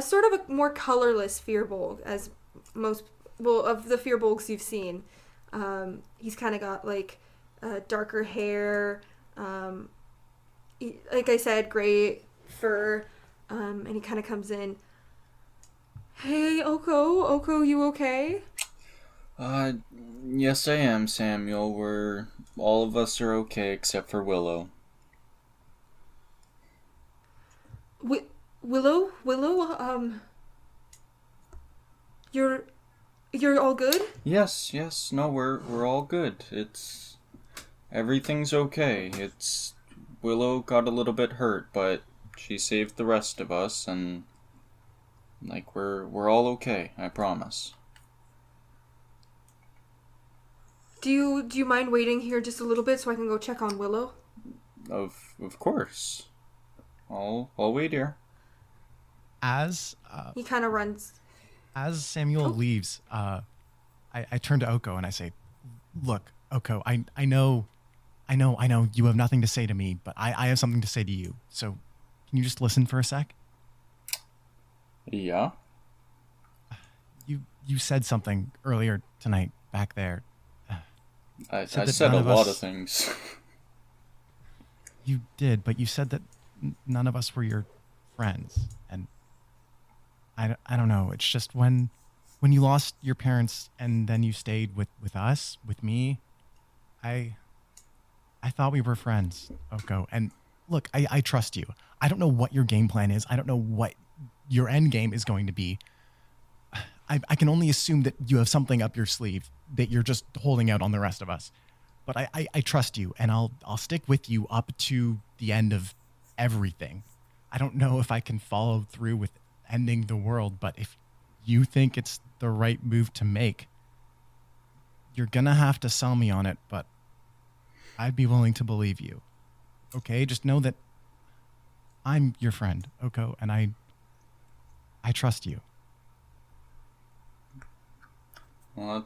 sort of a more colorless fearbolg as of the fearbolgs you've seen. He's kind of got like darker hair, like I said, gray fur, and he kind of comes in. Hey, Oko, you okay? Yes I am, Samuel. All of us are okay except for Willow. Willow, you're all good? Yes, no, we're all good. Everything's okay. Willow got a little bit hurt, but she saved the rest of us, and we're all okay, I promise. Do you mind waiting here just a little bit so I can go check on Willow? Of course. I'll wait here. He kind of runs. As Samuel leaves, I turn to Oko and I say, "Look, Oko, I know you have nothing to say to me, but I have something to say to you. So, can you just listen for a sec?" Yeah? You said something earlier tonight back there. I said a lot of things. You did, but you said that none of us were your friends, and I don't know. It's just when you lost your parents and then you stayed with us, with me, I thought we were friends, Oko. And look, I trust you. I don't know what your game plan is. I don't know what your end game is going to be. I can only assume that you have something up your sleeve that you're just holding out on the rest of us. But I trust you, and I'll stick with you up to the end of everything. I don't know if I can follow through with ending the world, but if you think it's the right move to make, you're gonna have to sell me on it, but I'd be willing to believe you. Okay? Just know that I'm your friend, Oko, and I trust you. Well,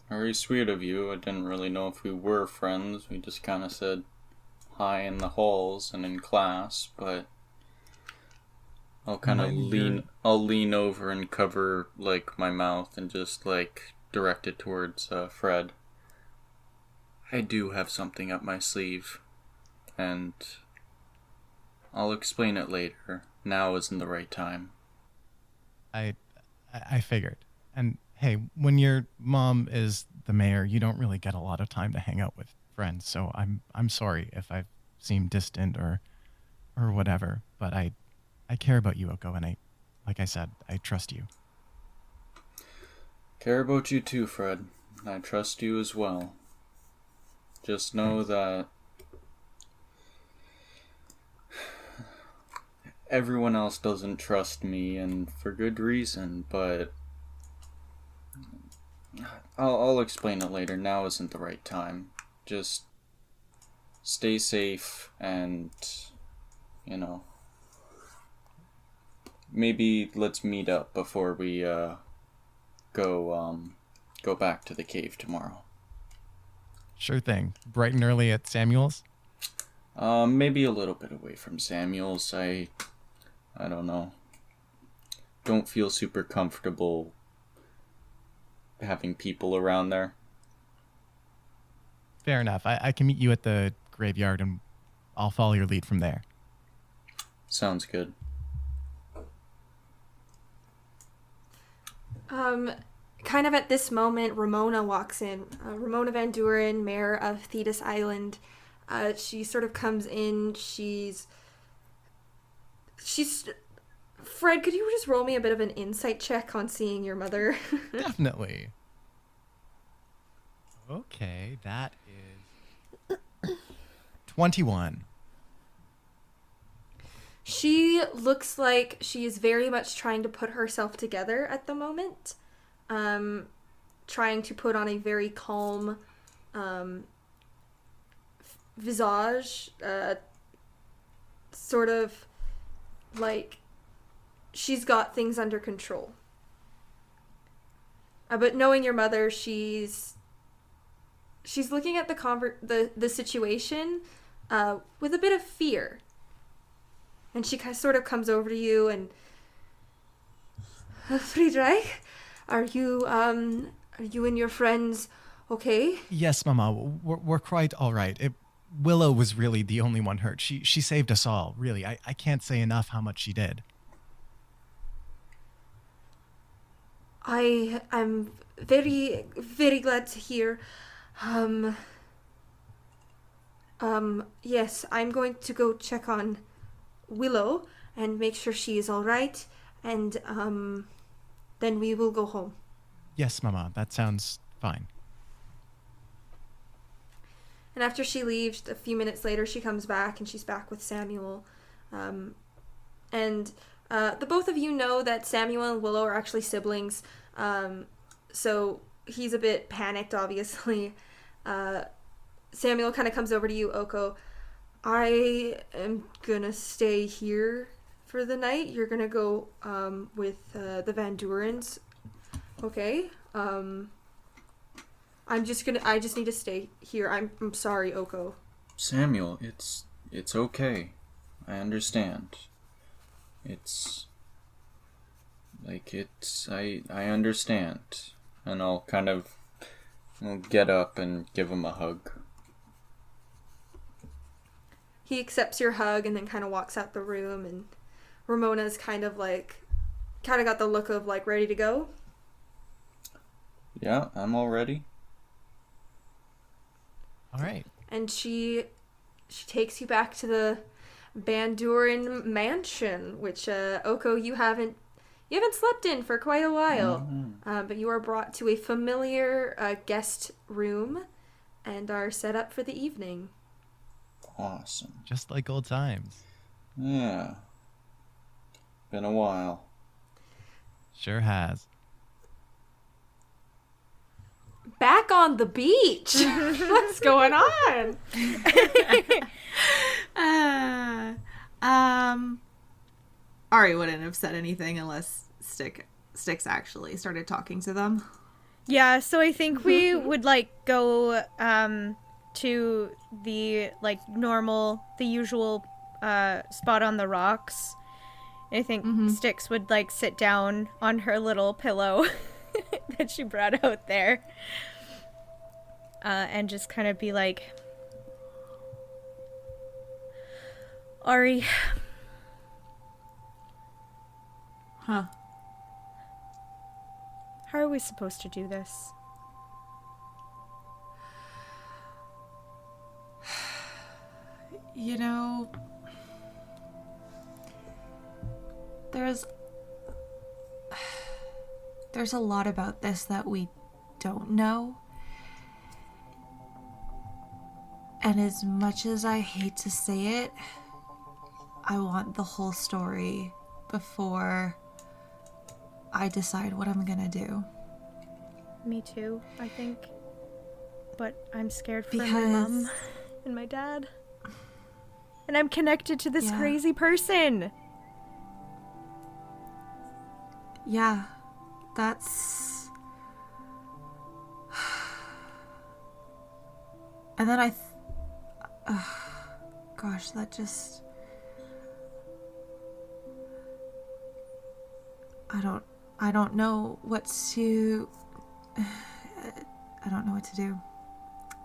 Very sweet of you. I didn't really know if we were friends. We just kind of said hi in the halls and in class, but I'll kind of lean over and cover, like, my mouth and just, like, direct it towards Fred. I do have something up my sleeve, and I'll explain it later. Now isn't the right time. I figured. And hey, when your mom is the mayor, you don't really get a lot of time to hang out with friends. So I'm sorry if I've seemed distant or whatever. But I care about you, Oko, and like I said, I trust you. Care about you too, Fred. I trust you as well. Just know that everyone else doesn't trust me, and for good reason, but I'll explain it later. Now isn't the right time. Just stay safe and, maybe let's meet up before we go back to the cave tomorrow. Sure thing. Bright and early at Samuel's? Maybe a little bit away from Samuel's. I don't know. Don't feel super comfortable having people around there. Fair enough. I can meet you at the graveyard and I'll follow your lead from there. Sounds good. Kind of at this moment, Ramona walks in. Ramona Van Duren, mayor of Thetis Island. She sort of comes in. She's. Fred, could you just roll me a bit of an insight check on seeing your mother? Definitely. Okay, that is 21. She looks like she is very much trying to put herself together at the moment. Trying to put on a very calm visage. Sort of like she's got things under control. But knowing your mother, she's looking at the situation with a bit of fear. And she sort of comes over to you and, Friedrich, are you and your friends okay? Yes, Mama, we're quite all right. Willow was really the only one hurt. She saved us all, really. I can't say enough how much she did. I'm very, very glad to hear. Yes, I'm going to go check on Willow and make sure she is all right, and then we will go home. Yes, Mama, that sounds fine. And after she leaves, a few minutes later, she comes back, and she's back with Samuel. The both of you know that Samuel and Willow are actually siblings, so he's a bit panicked, obviously. Samuel kind of comes over to you, Oko. I am gonna stay here for the night. You're gonna go with the Van Durens, okay? I just need to stay here. I'm sorry, Oko. Samuel, it's okay. I understand. I understand. And I'll get up and give him a hug. He accepts your hug and then kind of walks out the room, and Ramona's kind of got the look of ready to go. Yeah, I'm all ready. All right. And she takes you back to the Bandurin mansion, which Oko, you haven't slept in for quite a while. Mm-hmm. But you are brought to a familiar guest room and are set up for the evening. Awesome. Just like old times. Yeah. Been a while. Sure has. Back on the beach. What's going on? Ari wouldn't have said anything unless Styx actually started talking to them. Yeah, so I think we would like go to the like the usual spot on the rocks. I think Styx would like sit down on her little pillow that she brought out there. And just kind of be like, Ari. Huh. How are we supposed to do this? You know, there's a lot about this that we don't know. And as much as I hate to say it, I want the whole story before I decide what I'm gonna do. Me too, I think. But I'm scared for Because my mom and my dad. And I'm connected to this crazy person. Yeah, that's... And then gosh, that just... I don't know what to... I don't know what to do.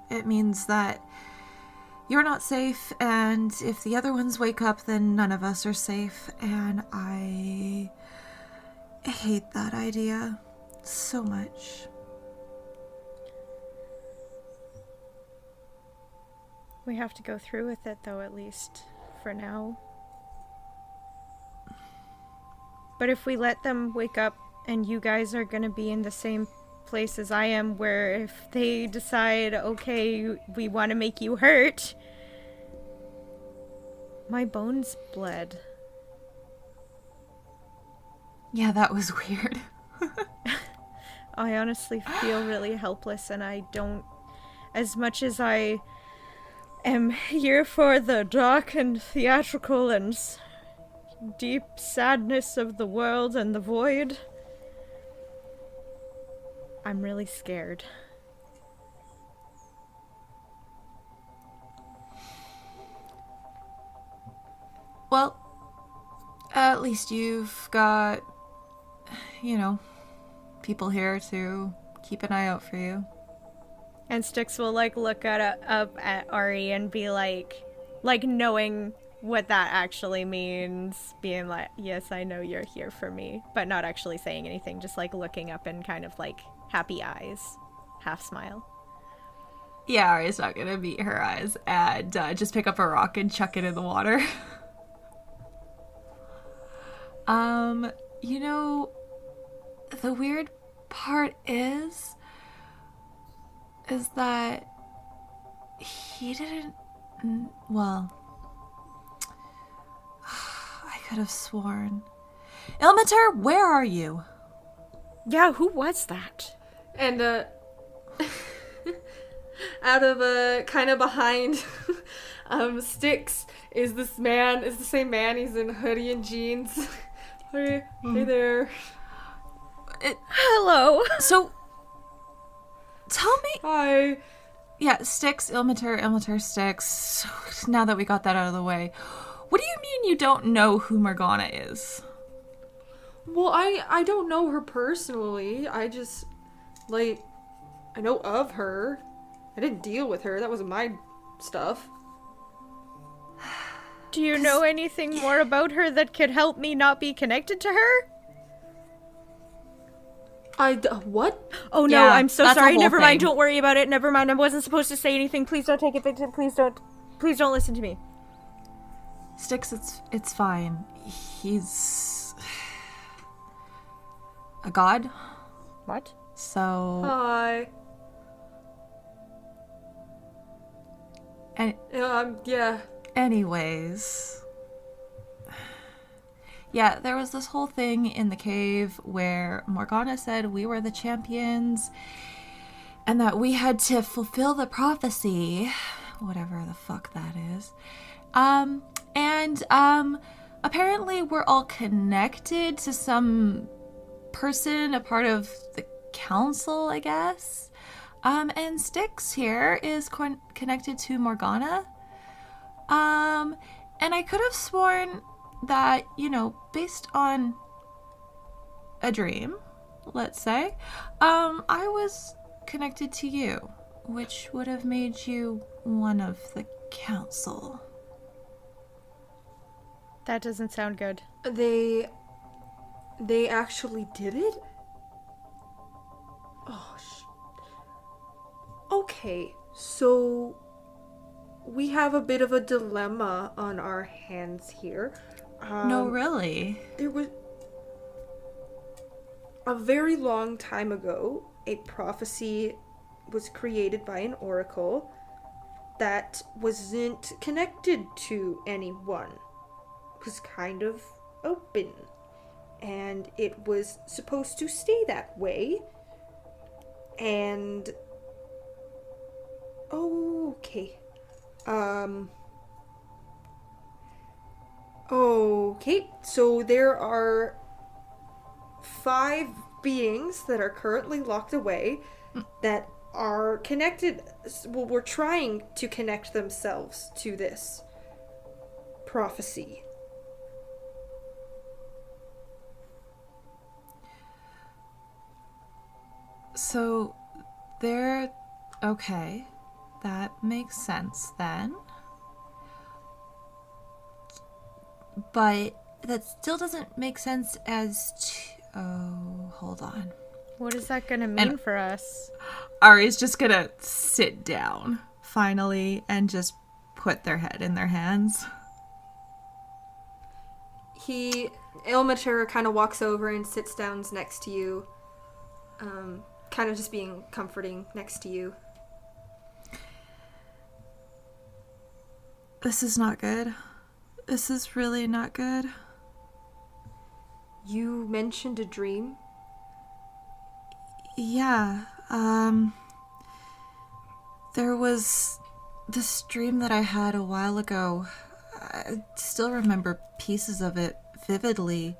It means that you're not safe, and if the other ones wake up, then none of us are safe, and I hate that idea so much. We have to go through with it, though, at least for now. But if we let them wake up and you guys are gonna be in the same place as I am, where if they decide, okay, we want to make you hurt, my bones bled. Yeah, that was weird. I honestly feel really helpless, and I don't, as much as I am here for the dark and theatrical and deep sadness of the world and the void, I'm really scared. Well, at least you've got, people here to keep an eye out for you. And Styx will like look up at Ari and be like knowing what that actually means, being like, yes, I know you're here for me, but not actually saying anything, just like looking up and kind of like happy eyes, half smile. Yeah, Ari's not gonna meet her eyes and just pick up a rock and chuck it in the water. The weird part is that he didn't, well, I could have sworn. Ilmater, where are you? Yeah, who was that? And, out of, kind of behind, Styx is the same man, he's in hoodie and jeans. Hey there. Hello. So, tell me. Hi. Yeah, Styx, Ilmater, Styx. Now that we got that out of the way, what do you mean you don't know who Morgana is? Well, I don't know her personally. I just, I know of her. I didn't deal with her. That wasn't my stuff. Do you know anything more about her that could help me not be connected to her? What? Oh no, Yeah, I'm so that's a sorry. whole Never mind. thing. Don't worry about it. Never mind. I wasn't supposed to say anything. Please don't take it. Please don't listen to me. Styx, it's fine. He's a god. What? So, Hi. and Yeah. anyways, yeah, there was this whole thing in the cave where Morgana said we were the champions and that we had to fulfill the prophecy, whatever the fuck that is. Apparently we're all connected to some person, a part of the council, I guess. And Styx here is connected to Morgana. And I could have sworn that, based on a dream, let's say, I was connected to you, which would have made you one of the council. That doesn't sound good. They actually did it? Oh, okay, so we have a bit of a dilemma on our hands here. No, really? There was a very long time ago, a prophecy was created by an oracle that wasn't connected to anyone. It was kind of open, and it was supposed to stay that way. And okay. Okay, so there are 5 beings that are currently locked away that are connected. Well, we're trying to connect themselves to this prophecy. So, they're... Okay, that makes sense then. But that still doesn't make sense as to... Oh, hold on. What is that gonna mean for us? Ari's just gonna sit down, finally, and just put their head in their hands. Ilmater kind of walks over and sits down next to you, kind of just being comforting next to you. This is not good. This is really not good. You mentioned a dream? Yeah, there was this dream that I had a while ago. I still remember pieces of it vividly,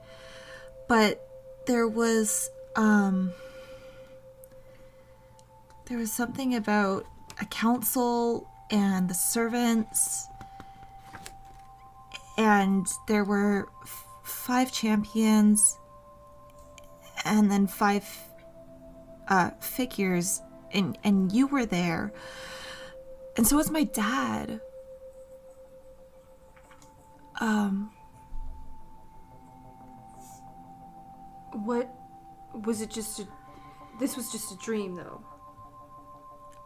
but there was something about a council and the servants, and there were 5 champions and then 5 figures, and you were there, and so was my dad. What was it? This was just a dream, though.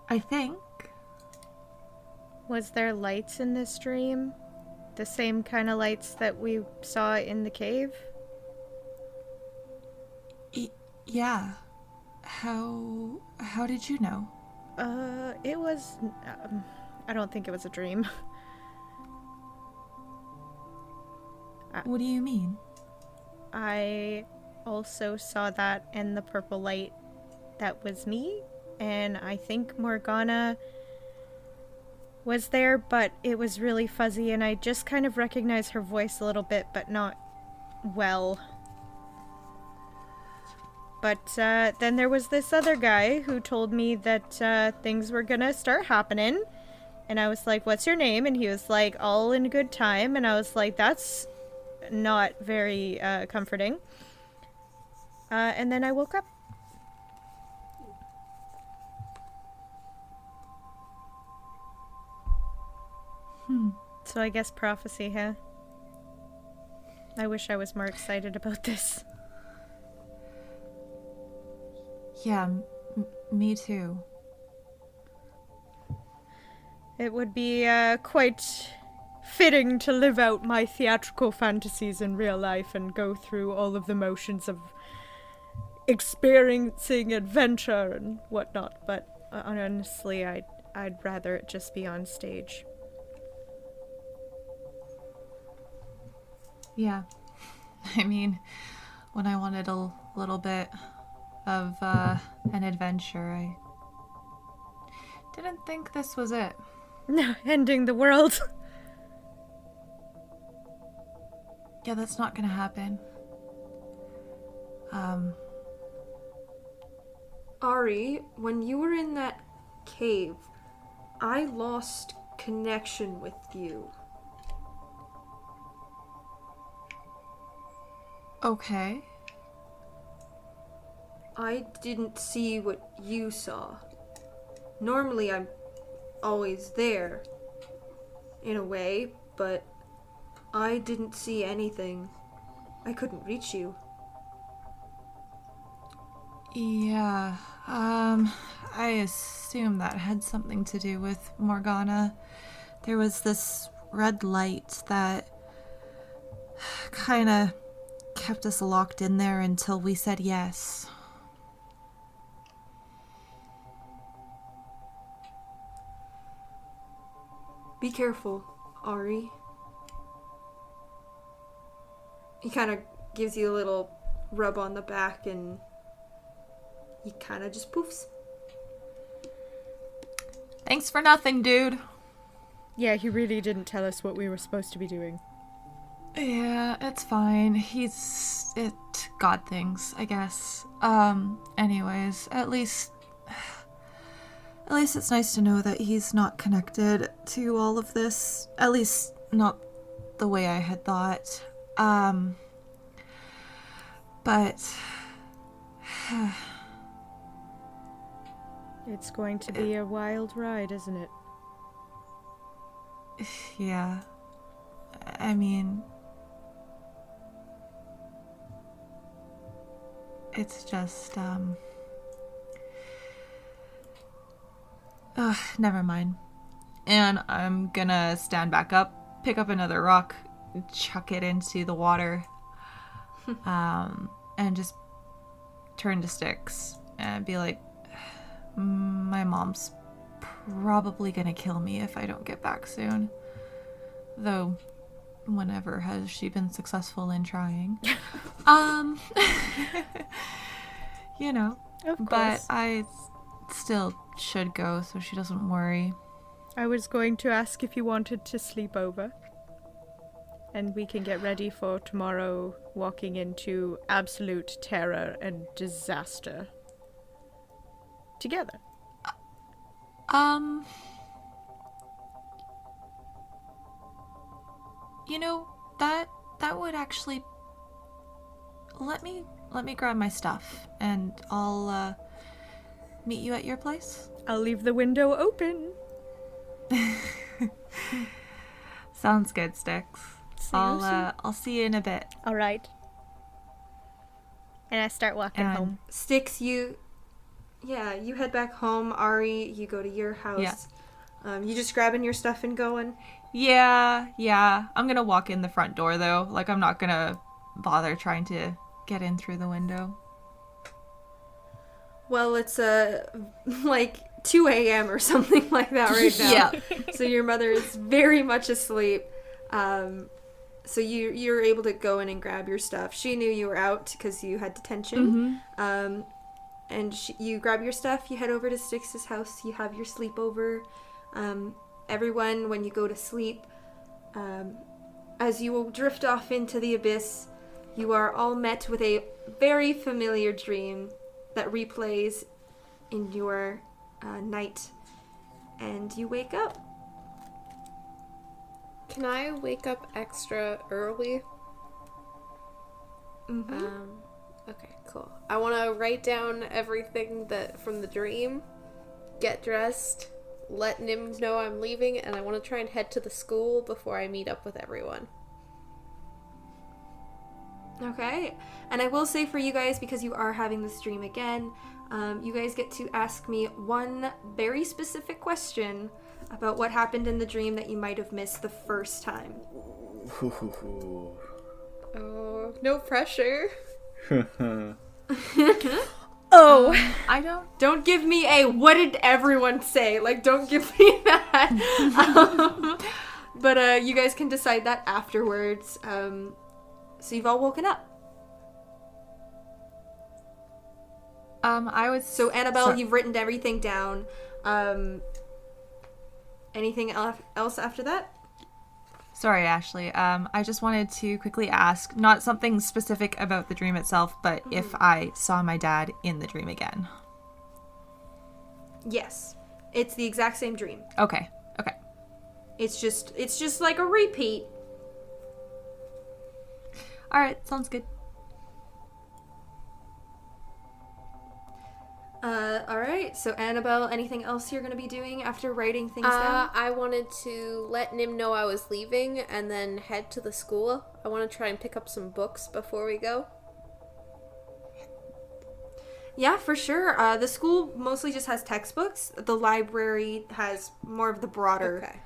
I think. Was there lights in this dream? The same kind of lights that we saw in the cave? Yeah. How did you know? It was... I don't think it was a dream. What do you mean? I also saw that, and the purple light, that was me, and I think Morgana was there, but it was really fuzzy, and I just kind of recognized her voice a little bit, but not well. But then there was this other guy who told me that things were gonna start happening, and I was like, what's your name? And he was like, all in good time, and I was like, that's not very comforting. And then I woke up. So I guess prophecy, huh? I wish I was more excited about this. Yeah, me too. It would be quite fitting to live out my theatrical fantasies in real life and go through all of the motions of experiencing adventure and whatnot, but honestly, I'd rather it just be on stage. Yeah. I mean, when I wanted a little bit of an adventure, I didn't think this was it. No, ending the world. Yeah, that's not gonna happen. Ari, when you were in that cave, I lost connection with you. Okay. I didn't see what you saw. Normally I'm always there, in a way, but I didn't see anything. I couldn't reach you. Yeah, I assume that had something to do with Morgana. There was this red light that kind of kept us locked in there until we said yes. Be careful, Ari. He kind of gives you a little rub on the back and he kind of just poofs. Thanks for nothing, dude. Yeah, he really didn't tell us what we were supposed to be doing. Yeah, it's fine. It got things, I guess. Anyways, at least it's nice to know that he's not connected to all of this. At least not the way I had thought. But It's going to be a wild ride, isn't it? yeah. I mean, it's just, never mind. And I'm gonna stand back up, pick up another rock, chuck it into the water, and just turn to Styx and be like, my mom's probably gonna kill me if I don't get back soon. Though, whenever has she been successful in trying? You know. Of course. But I still should go so she doesn't worry. I was going to ask if you wanted to sleep over. And we can get ready for tomorrow walking into absolute terror and disaster. Together. You know, that would actually... Let me grab my stuff and I'll meet you at your place. I'll leave the window open. Sounds good, Styx. See you soon. I'll see you in a bit. All right. And I start walking And- home. Styx, you head back home. Ari, you go to your house. Yeah. You just grabbing your stuff and going? Yeah. I'm gonna walk in the front door though. Like, I'm not gonna bother trying to get in through the window. Well, it's like 2 a.m. or something like that right now. Yeah. So your mother is very much asleep. So you're able to go in and grab your stuff. She knew you were out because you had detention. And you grab your stuff, you head over to Styx's house, you have your sleepover. Everyone, when you go to sleep, as you will drift off into the abyss, you are all met with a very familiar dream that replays in your night, and you wake up. Can I wake up extra early? Okay, cool. I want to write down everything that from the dream, get dressed, let Nim know I'm leaving, and I want to try and head to the school before I meet up with everyone. Okay, and I will say for you guys, because you are having this dream again, you guys get to ask me one very specific question about what happened in the dream that you might have missed the first time. Oh, no pressure. Oh, I Don't give me a what did everyone say? Like, don't give me that. But you guys can decide that afterwards. So you've all woken up. So Annabelle, Sorry. you've written everything down. Anything else after that? Sorry, Ashley. I just wanted to quickly ask, not something specific about the dream itself, but if I saw my dad in the dream again. Yes. It's the exact same dream. Okay. It's just like a repeat. All right, sounds good. All right. So Annabelle, anything else you're gonna be doing after writing things down? I wanted to let Nim know I was leaving and then head to the school. I want to try and pick up some books before we go. Yeah, for sure. The school mostly just has textbooks. The library has more of the broader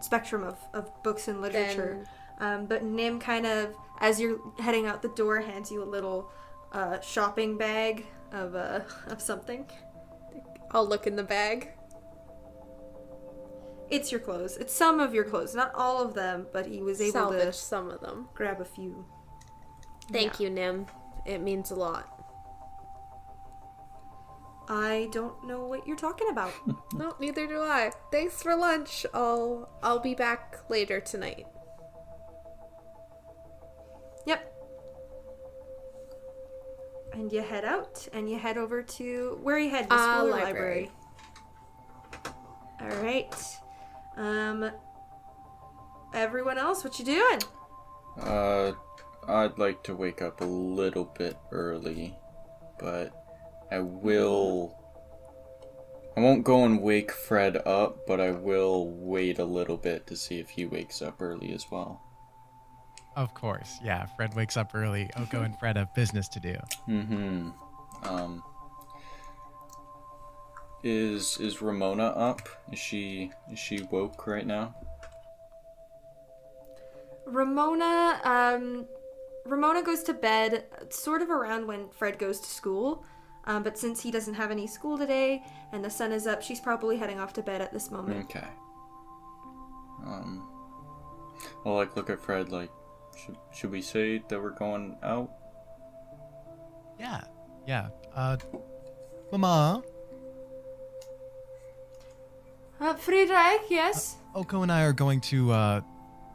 spectrum of books and literature. But Nim kind of, as you're heading out the door, hands you a little shopping bag of something. I'll look in the bag. It's your clothes. It's some of your clothes. Not all of them, but he was able Salvage to some of them. grab a few. Thank you, Nim. It means a lot. I don't know what you're talking about. No, neither do I. Thanks for lunch. I'll be back later tonight. Yep. And you head out, and you head over to... Where you head? The school or library? Alright. Everyone else, what you doing? I'd like to wake up a little bit early, but I won't go and wake Fred up, but I will wait a little bit to see if he wakes up early as well. Of course, yeah. Fred wakes up early. Oko and Fred have business to do. Mm-hmm. Is Ramona up? Is she woke right now? Ramona goes to bed sort of around when Fred goes to school. But since he doesn't have any school today and the sun is up, she's probably heading off to bed at this moment. Okay. I'll look at Fred should we say that we're going out? Yeah. Mama? Friedrich, yes? Oko and I are going to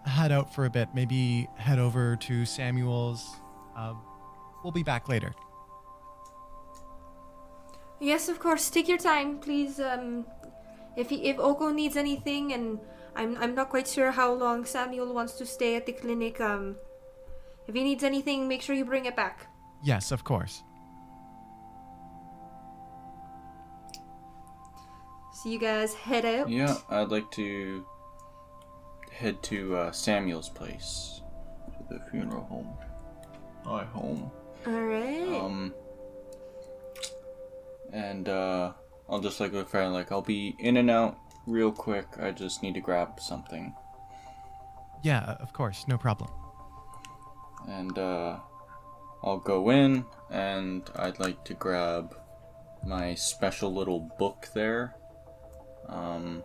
head out for a bit. Maybe head over to Samuel's. We'll be back later. Yes, of course. Take your time, please. If Oko needs anything, and I'm not quite sure how long Samuel wants to stay at the clinic. If he needs anything, make sure you bring it back. Yes, of course. So you guys head out. Yeah, I'd like to head to Samuel's place, to the funeral home. My home. All right. And I'll just with Fred, I'll be in and out real quick. I just need to grab something. Yeah, of course, no problem. And I'll go in, and I'd like to grab my special little book there. And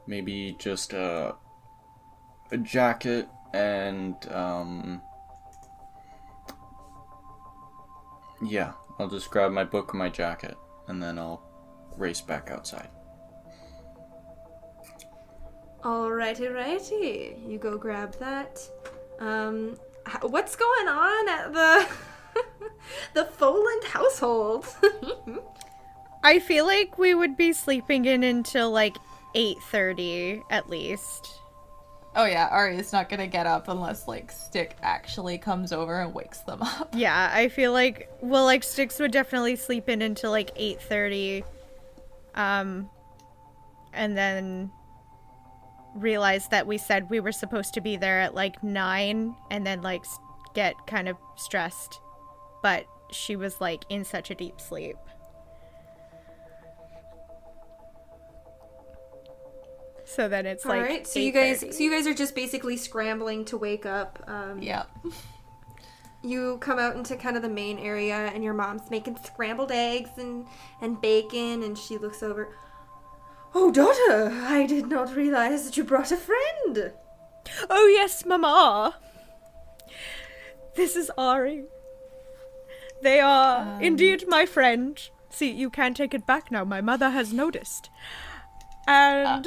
maybe just a jacket and yeah, I'll just grab my book and my jacket, and then I'll race back outside. Alrighty. You go grab that. What's going on at the the Foland household? I feel like we would be sleeping in until 8:30 at least. Oh yeah, Arya's not gonna get up unless Stick actually comes over and wakes them up. Yeah, I feel Styx would definitely sleep in until 8:30, and then realize that we said we were supposed to be there at 9, and then get kind of stressed, but she was in such a deep sleep. So then it's all right. So you guys are just basically scrambling to wake up. Yeah. You come out into kind of the main area, and your mom's making scrambled eggs and bacon, and she looks over. Oh, daughter, I did not realize that you brought a friend. Oh, yes, Mama. This is Ari. They are indeed my friend. See, you can't take it back now. My mother has noticed. And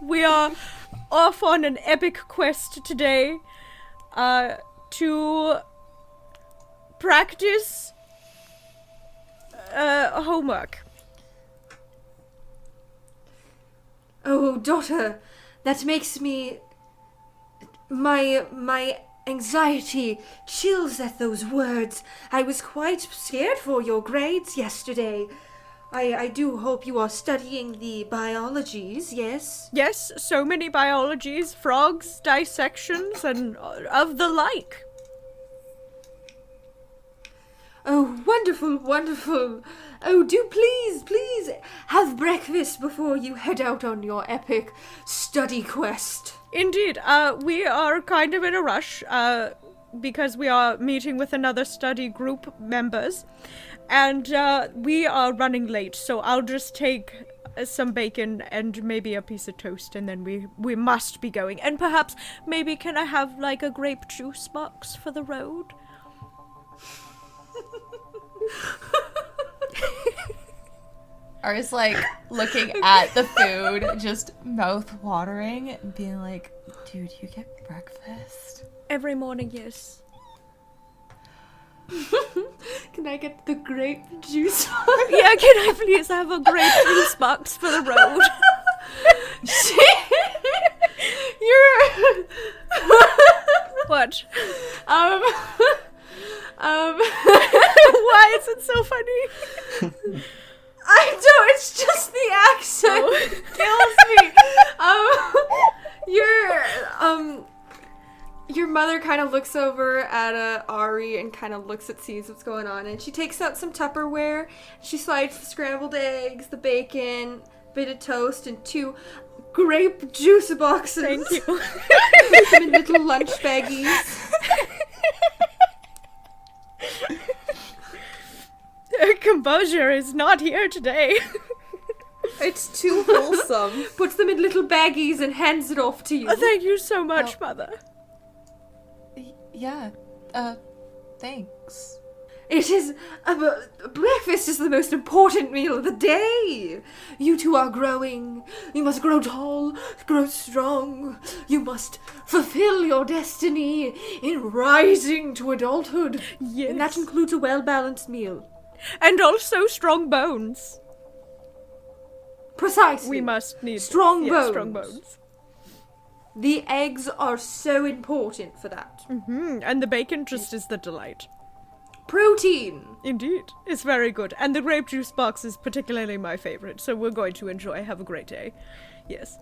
we are off on an epic quest today to practice homework. Oh, daughter, that makes me... My anxiety chills at those words. I was quite scared for your grades yesterday. I do hope you are studying the biologies, yes? Yes, so many biologies, frogs, dissections, and of the like. Oh, wonderful, wonderful. Oh, do please have breakfast before you head out on your epic study quest. Indeed, we are kind of in a rush, because we are meeting with another study group members, and we are running late, so I'll just take some bacon and maybe a piece of toast, and then we must be going. And perhaps, maybe can I have, like, a grape juice box for the road? Ari's like looking at the food, just mouth watering, and being like, dude, you get breakfast? Every morning, yes. Can I get the grape juice? Yeah, can I please have a grape juice box for the road? You're... What? Why is it so funny? I don't, it's just the accent kills me. Your mother kind of looks over at Ari and kind of sees what's going on, and she takes out some Tupperware. She slides the scrambled eggs, the bacon, bit of toast, and 2 grape juice boxes. Thank you. Put them in little lunch baggies. Composure is not here today. It's too wholesome. Puts them in little baggies and hands it off to you. Oh, thank you so much, Mother. Yeah, thanks. It is... breakfast is the most important meal of the day. You two are growing. You must grow tall, grow strong. You must fulfill your destiny in rising to adulthood. Yes. And that includes a well-balanced meal. And also strong bones. Precisely. We must need strong yes, bones. Strong bones. The eggs are so important for that. Mm-hmm. And the bacon just is the delight. Protein. Indeed. It's very good. And the grape juice box is particularly my favorite, so we're going to enjoy. Have a great day. Yes.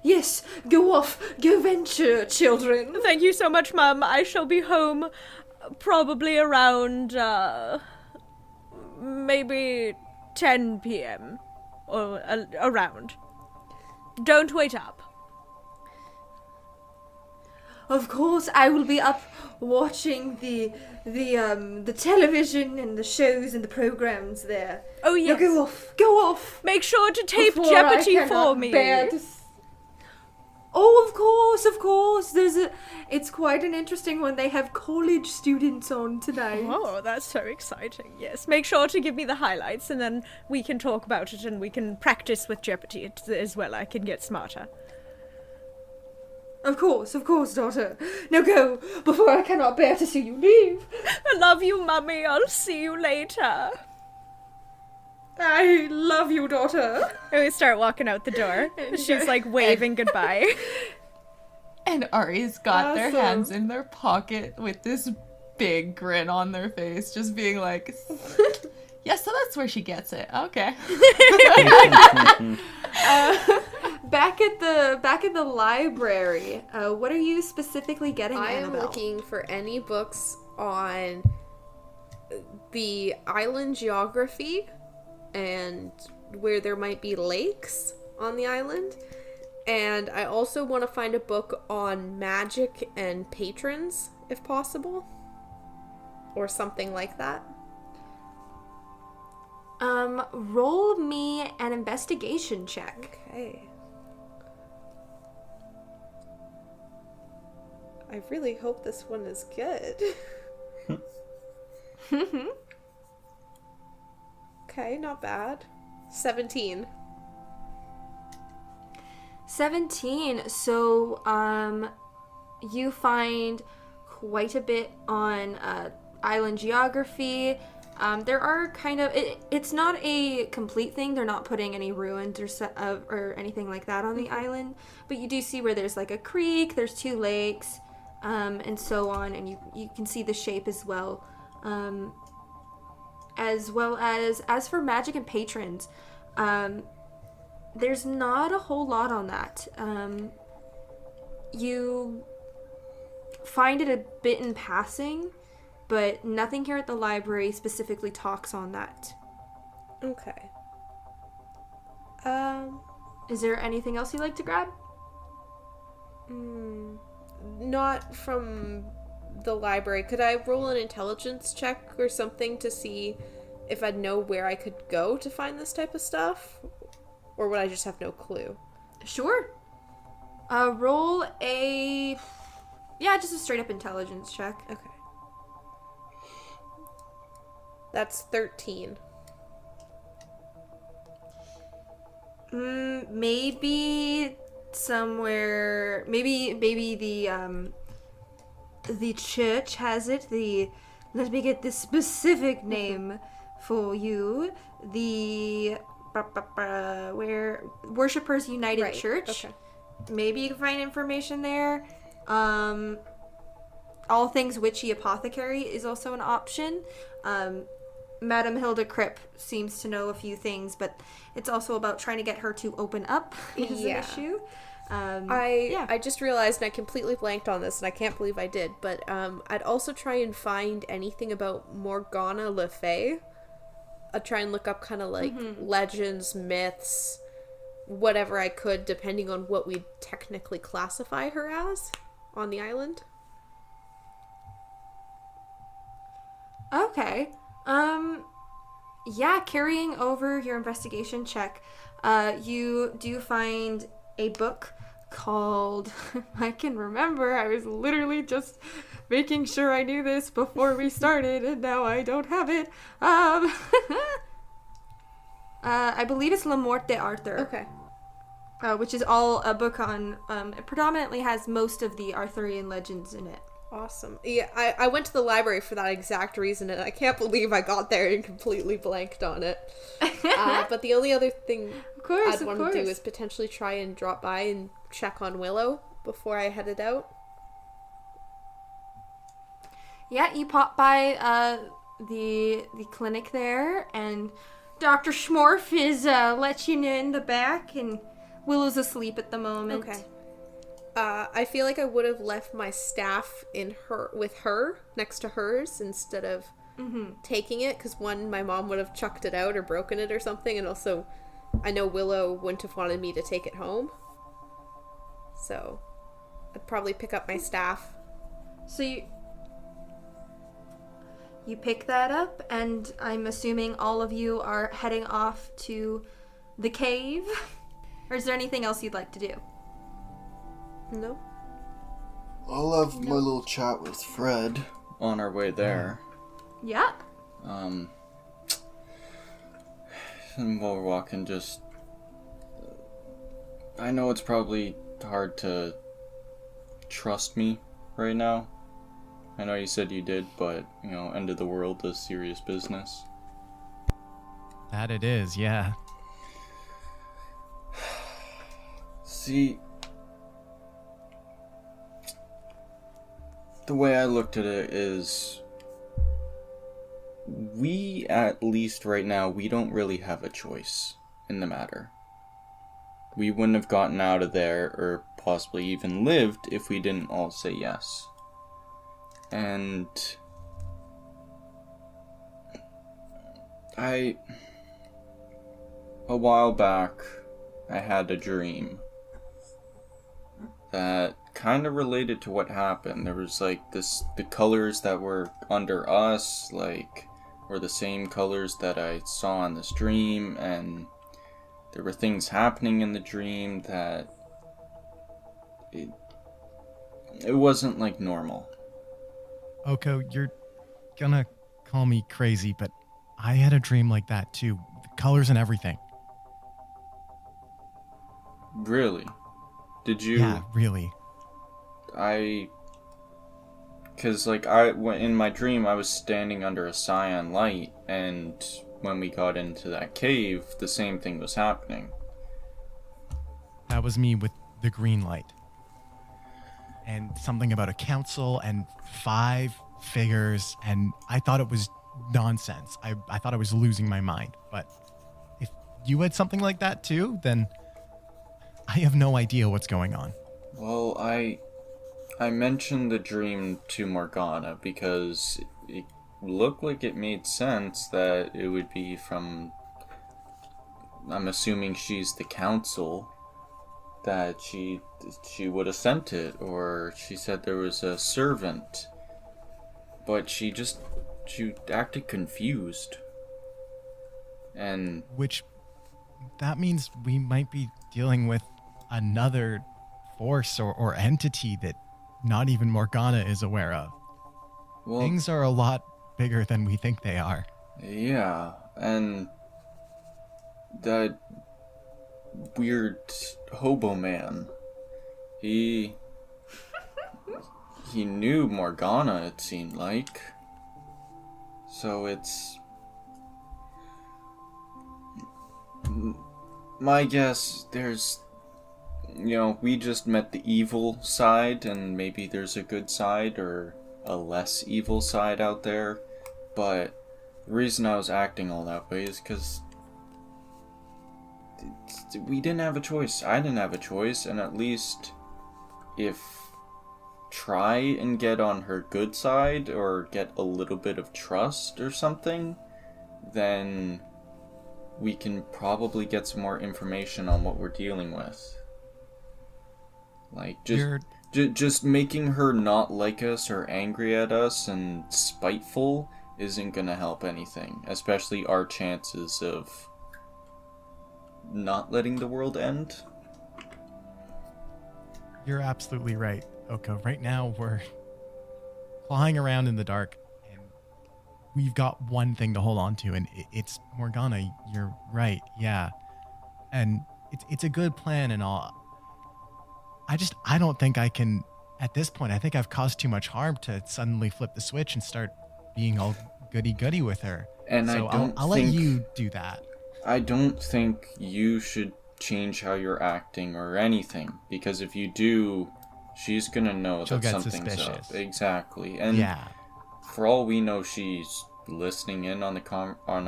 Yes, go off. Go venture, children. Thank you so much, Mum. I shall be home probably around, maybe 10 p.m. or around. Don't wait up. Of course, I will be up watching the television and the shows and the programs there. Oh yes. Now go off. Make sure to tape Before Jeopardy I for cannot me. bear to Oh, of course. It's quite an interesting one. They have college students on tonight. Oh, that's so exciting. Yes, make sure to give me the highlights, and then we can talk about it, and we can practice with Jeopardy as well. I can get smarter. Of course, daughter. Now go, before I cannot bear to see you leave. I love you, Mummy. I'll see you later. I love you, daughter. And we start walking out the door. She's like waving goodbye. And Ari's got their Awesome. hands in their pocket with this big grin on their face, just being like, yeah, so that's where she gets it. Okay. Back at the library, what are you specifically getting, I am Annabelle? looking for any books on the island geography and where there might be lakes on the island. And I also want to find a book on magic and patrons, if possible. Or something like that. Roll me an investigation check. Okay. I really hope this one is good. Okay, not bad. 17. 17. So, you find quite a bit on island geography, There are kind of it's not a complete thing. They're not putting any ruins or anything like that on the island, but you do see where there's like a creek, there's 2 lakes, and so on, and you can see the shape as well. As well as for magic and patrons, there's not a whole lot on that. You find it a bit in passing, but nothing here at the library specifically talks on that. Okay. Is there anything else you'd like to grab? Not from the library. Could I roll an intelligence check or something to see if I'd know where I could go to find this type of stuff? Or would I just have no clue? Sure. Roll just a straight up intelligence check. Okay. That's 13. Maybe somewhere. Maybe the church has it. Let me get the specific name for you. The where Worshippers United Right. Church. Okay. Maybe you can find information there. All Things Witchy Apothecary is also an option. Madame Hilda Kripp seems to know a few things, but it's also about trying to get her to open up is an issue. I just realized, and I completely blanked on this, and I can't believe I did, but I'd also try and find anything about Morgana Le Fay. I'd try and look up kind of like legends, myths, whatever I could, depending on what we'd technically classify her as on the island. Okay. Carrying over your investigation check, you do find a book called, I can remember, I was literally just making sure I knew this before we started, and now I don't have it. I believe it's La Morte d'Arthur. Okay. Which is all a book on, it predominantly has most of the Arthurian legends in it. Awesome. Yeah, I went to the library for that exact reason, and I can't believe I got there and completely blanked on it. But the only other thing I'd want to do is potentially try and drop by and check on Willow before I headed out. Yeah, you pop by the clinic there, and Dr. Schmorf is let you in the back, and Willow's asleep at the moment. Okay. I feel like I would have left my staff with her next to hers instead of taking it, because one, my mom would have chucked it out or broken it or something, and also I know Willow wouldn't have wanted me to take it home, so I'd probably pick up my staff. So you pick that up, and I'm assuming all of you are heading off to the cave, or is there anything else you'd like to do? No. I'll have my little chat with Fred on our way there. Yeah. And while we're walking, just... I know it's probably hard to trust me right now. I know you said you did, but, end of the world is serious business. That it is, yeah. See... The way I looked at it is, we, at least right now, we don't really have a choice in the matter. We wouldn't have gotten out of there, or possibly even lived, if we didn't all say yes. And a while back, I had a dream that kind of related to what happened. There was the colors that were under us, were the same colors that I saw in this dream, and there were things happening in the dream that it wasn't normal. Oko, you're gonna call me crazy, but I had a dream like that too. The colors and everything. Really? Did you? Yeah, really. Because, like, in my dream, I was standing under a cyan light, and when we got into that cave, the same thing was happening. That was me with the green light. And something about a council and 5 figures, and I thought it was nonsense. I thought I was losing my mind. But if you had something like that too, then I have no idea what's going on. Well, I mentioned the dream to Morgana because it looked like it made sense that it would be from... I'm assuming she's the council, that she would have sent it, or she said there was a servant. But she acted confused. And... Which, that means we might be dealing with another force or entity that not even Morgana is aware of. Well, things are a lot bigger than we think they are. Yeah, and that weird hobo man, he knew Morgana, it seemed like. So it's... My guess, there's... we just met the evil side, and maybe there's a good side or a less evil side out there. But the reason I was acting all that way is because we didn't have a choice. I didn't have a choice, and at least if try and get on her good side or get a little bit of trust or something, then we can probably get some more information on what we're dealing with. Like, just making her not like us or angry at us and spiteful isn't gonna help anything. Especially our chances of not letting the world end. You're absolutely right, Oko. Right now, we're clawing around in the dark, and we've got one thing to hold on to, and it's Morgana. You're right, yeah. And it's a good plan and all. I don't think I can, at this point, I think I've caused too much harm to suddenly flip the switch and start being all goody-goody with her. And so I'll let you do that. I don't think you should change how you're acting or anything, because if you do, she's gonna know She'll that get something's suspicious. up. Exactly. And for all we know, she's listening in on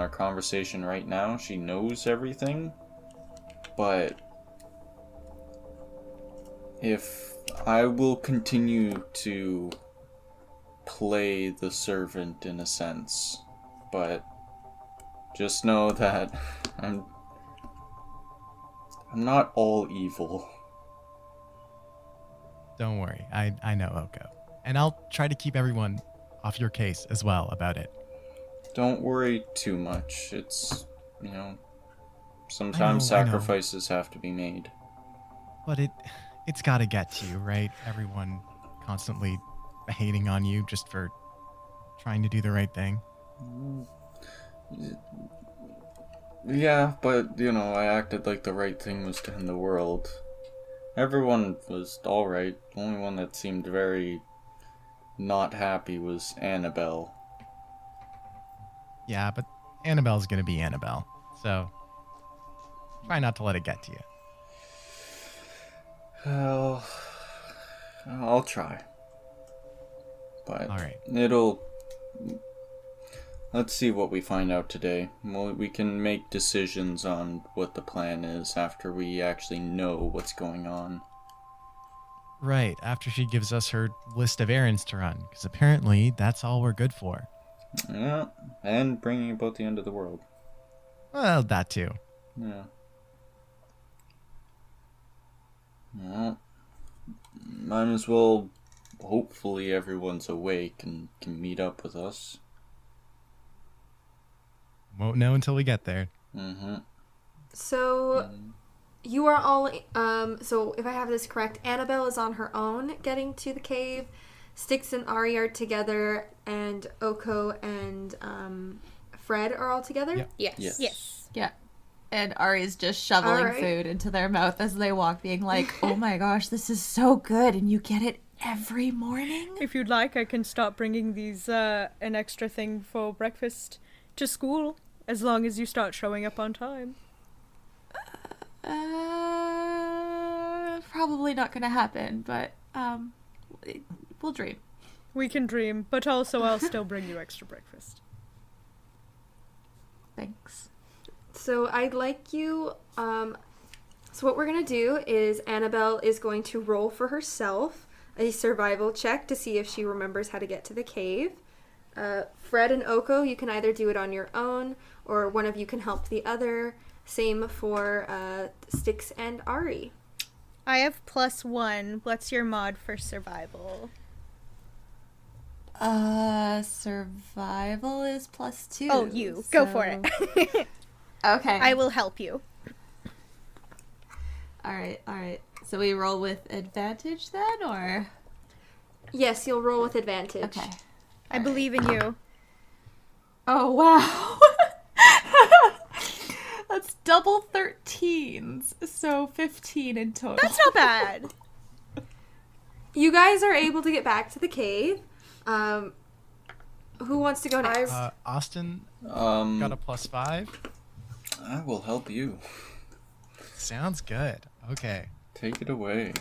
our conversation right now. She knows everything. But if I will continue to play the servant in a sense, but just know that I'm not all evil. Don't worry. I know, Oko. And I'll try to keep everyone off your case as well about it. Don't worry too much. It's, sometimes sacrifices have to be made. But it's got to get to you, right? Everyone constantly hating on you just for trying to do the right thing. Yeah, but, I acted like the right thing was to end the world. Everyone was alright. The only one that seemed very not happy was Annabelle. Yeah, but Annabelle's gonna be Annabelle, so try not to let it get to you. Well, I'll try. But all right. Let's see what we find out today. We can make decisions on what the plan is after we actually know what's going on. Right, after she gives us her list of errands to run, because apparently that's all we're good for. Yeah, and bringing about the end of the world. Well, that too. Yeah. Well, might as well, hopefully everyone's awake and can meet up with us. Won't know until we get there. Mm-hmm. So, you are all, so if I have this correct, Annabelle is on her own getting to the cave. Styx and Ari are together, and Oko and Fred are all together? Yep. Yes. Yeah. And Ari's just shoveling food into their mouth as they walk, being like, oh my gosh, this is so good, and you get it every morning? If you'd like, I can start bringing these, an extra thing for breakfast to school, as long as you start showing up on time. Probably not gonna happen, but, we'll dream. We can dream, but also I'll still bring you extra breakfast. Thanks. So I'd like you, so what we're going to do is Annabelle is going to roll for herself a survival check to see if she remembers how to get to the cave. Fred and Oko, you can either do it on your own or one of you can help the other. Same for Styx and Ari. I have +1. What's your mod for survival? Survival is +2. Oh, you. Go for it. Okay. I will help you. Alright. So we roll with advantage then, or? Yes, you'll roll with advantage. Okay. I believe in you. Oh, wow. That's double 13s, so 15 in total. That's not bad. You guys are able to get back to the cave. Who wants to go next? Austin got a +5. I will help you. Sounds good. Okay. Take it away.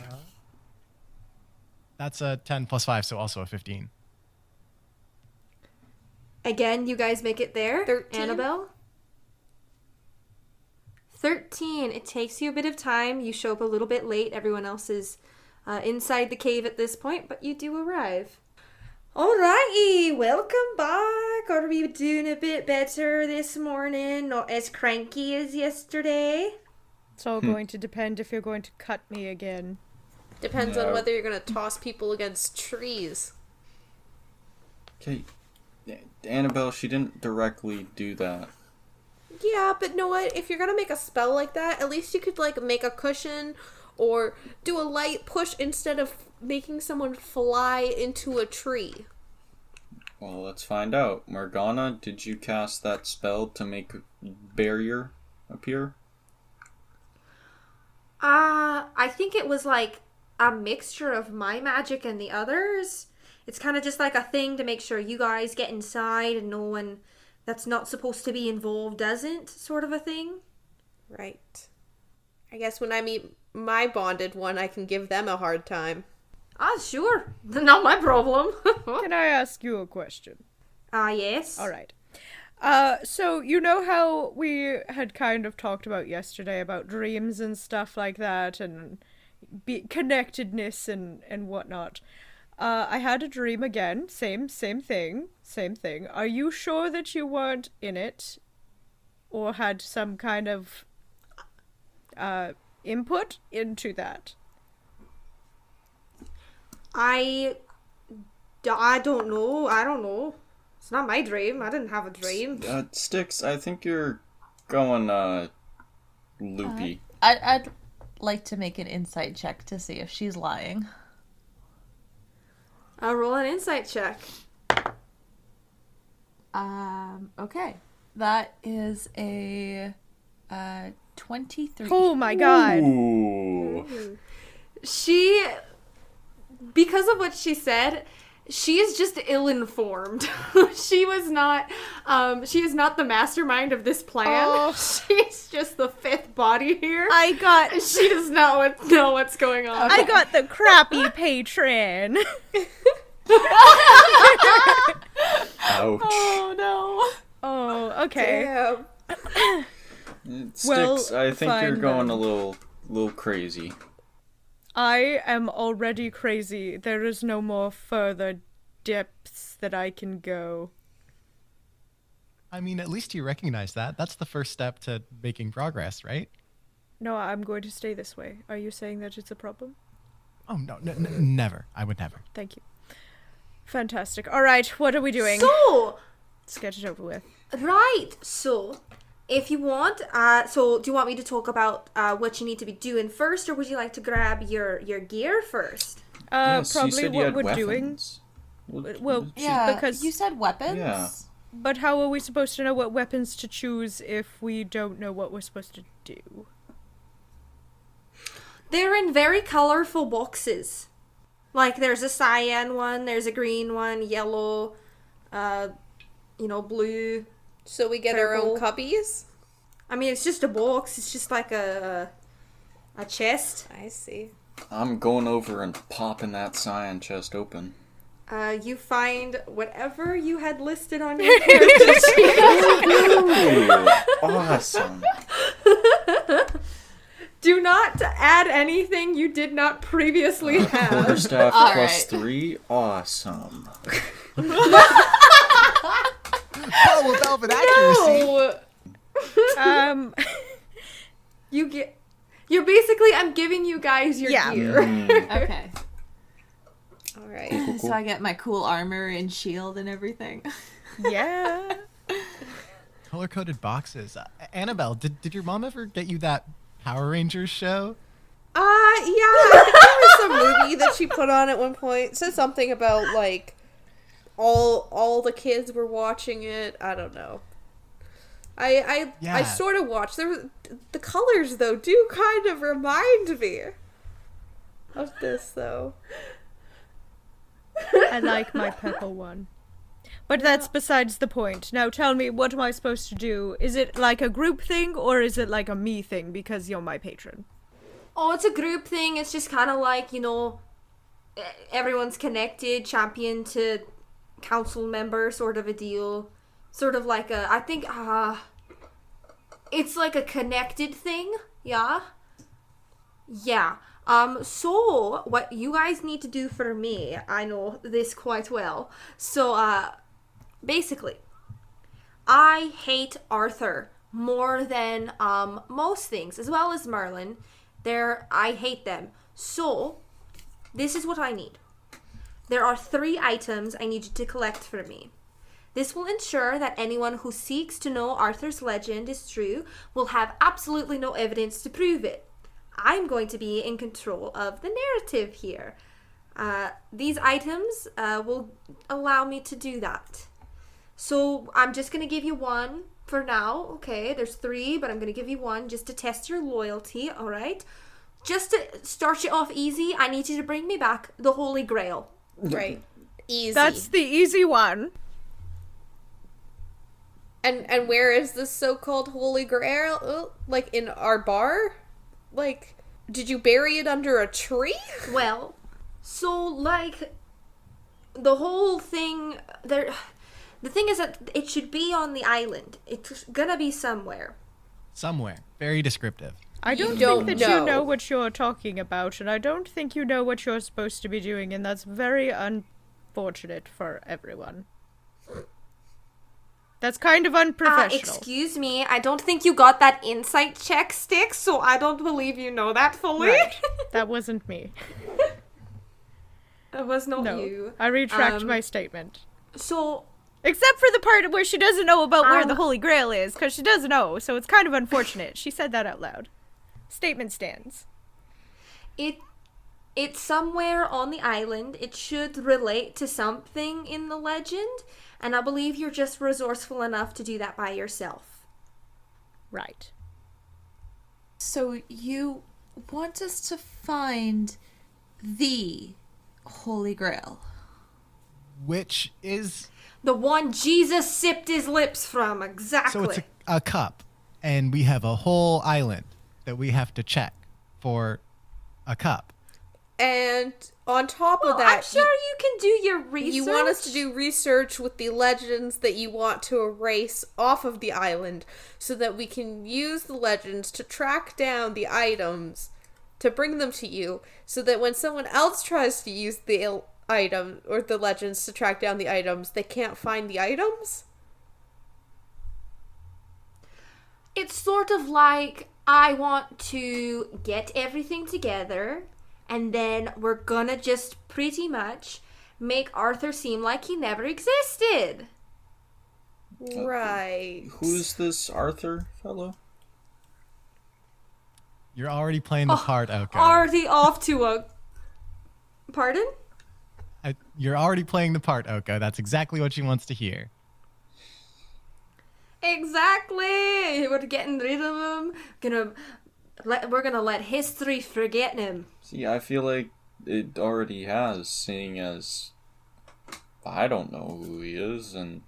That's a 10 + 5, so also a 15. Again, you guys make it there. 13. Annabelle? 13. It takes you a bit of time. You show up a little bit late. Everyone else is inside the cave at this point, but you do arrive. Alrighty, welcome back. Are we doing a bit better this morning? Not as cranky as yesterday? It's all going to depend if you're going to cut me again. Depends on whether you're gonna toss people against trees. Okay, Annabelle, she didn't directly do that. Yeah, but know what? If you're gonna make a spell like that, at least you could, like, make a cushion or do a light push instead of making someone fly into a tree. Well, let's find out. Morgana, did you cast that spell to make a barrier appear? I think it was like a mixture of my magic and the others. It's kind of just like a thing to make sure you guys get inside and no one that's not supposed to be involved doesn't, sort of a thing. Right. I guess when I meet my bonded one, I can give them a hard time. Sure. Not my problem. Can I ask you a question? Yes. All right. So you know how we had kind of talked about yesterday about dreams and stuff like that and connectedness and whatnot. I had a dream again. Same thing. Are you sure that you weren't in it or had some kind of input into that? I don't know. It's not my dream. I didn't have a dream. Styx, I think you're going, loopy. I'd like to make an insight check to see if she's lying. I'll roll an insight check. Okay. That is a 23. Oh my god. Ooh. She, because of what she said, she is just ill-informed. She is not the mastermind of this plan. Oh. She's just the fifth body here. She does not know what's going on. I got the crappy patron. Ouch. Oh no. Oh, okay. Damn. Styx, Well, I think you're fine going then. a little crazy. I am already crazy. There is no more further depths that I can go. I mean, at least you recognize that. That's the first step to making progress, right? No, I'm going to stay this way. Are you saying that it's a problem? Oh, no, never. I would never. Thank you. Fantastic. All right, what are we doing? So, Let's get it over with. right. So, if you want, do you want me to talk about what you need to be doing first, or would you like to grab your gear first? Yes, you Probably said you what had we're weapons. doing. Well, Yeah, because you said weapons? Yeah. But how are we supposed to know what weapons to choose if we don't know what we're supposed to do? They're in very colorful boxes. Like, there's a cyan one, there's a green one, yellow, blue. So we get our own Purple. cubbies? I mean, it's just a box. It's just like a chest. I see. I'm going over and popping that cyan chest open. You find whatever you had listed on your character sheet. Ooh, awesome. Do not add anything you did not previously have. Quarterstaff All plus right. 3, awesome. Oh, with velvet accuracy. No. You're basically, I'm giving you guys your Yeah. gear. Okay. Alright. Cool, So cool. I get my cool armor and shield and everything. Yeah. Color-coded boxes. Annabelle, did your mom ever get you that Power Rangers show? Yeah, I think there was some movie that she put on at one point. It said something about, like, all the kids were watching it. I don't know. I Yeah. sort of watched. The colors, though, do kind of remind me of this, though. I like my purple one. But that's besides the point. Now tell me, what am I supposed to do? Is it like a group thing, or is it like a me thing because you're my patron? Oh, it's a group thing. It's just kind of like, everyone's connected, champion to council member sort of a deal. Sort of like it's like a connected thing, yeah? Yeah. So what you guys need to do for me, I know this quite well. So, basically, I hate Arthur more than, most things, as well as Merlin. I hate them. So, this is what I need. There are 3 items I need you to collect for me. This will ensure that anyone who seeks to know Arthur's legend is true will have absolutely no evidence to prove it. I'm going to be in control of the narrative here. These items will allow me to do that. So I'm just going to give you one for now. Okay, there's 3, but I'm going to give you one just to test your loyalty, all right? Just to start you off easy, I need you to bring me back the Holy Grail. Right. Easy. That's the easy one. And where is this so-called Holy Grail? Like, in our bar? Like, did you bury it under a tree? Well, so, like, the whole thing, the thing is that it should be on the island. It's gonna be somewhere. Somewhere. Very descriptive. I don't don't think that know. you know what you're talking about, and I don't think you know what you're supposed to be doing, and that's very unfortunate for everyone. That's kind of unprofessional. Excuse me, I don't think you got that insight check stick, so I don't believe you know that fully. Right. That wasn't me. It was not No. you. I retract my statement. So, Except for the part where she doesn't know about where the Holy Grail is, because she doesn't know, so it's kind of unfortunate. She said that out loud. Statement stands. it's somewhere on the island. It should relate to something in the legend, and I believe you're just resourceful enough to do that by yourself. Right. So you want us to find the Holy Grail? Which is... The one Jesus sipped his lips from, exactly. So it's a cup, and we have a whole island that we have to check for a cup. And on top of Well, that, I'm sure you can do your research. you want us to do research with the legends that you want to erase off of the island so that we can use the legends to track down the items to bring them to you so that when someone else tries to use the item or the legends to track down the items, they can't find the items? It's sort of like I want to get everything together, and then we're gonna just pretty much make Arthur seem like he never existed. Right. Who's this Arthur fellow? You're already playing the part, Oko. Already off to a... Pardon? You're already playing the part, Oko. That's exactly what she wants to hear. Exactly! We're getting rid of him. We're gonna let history forget him. See, I feel like it already has, seeing as I don't know who he is, and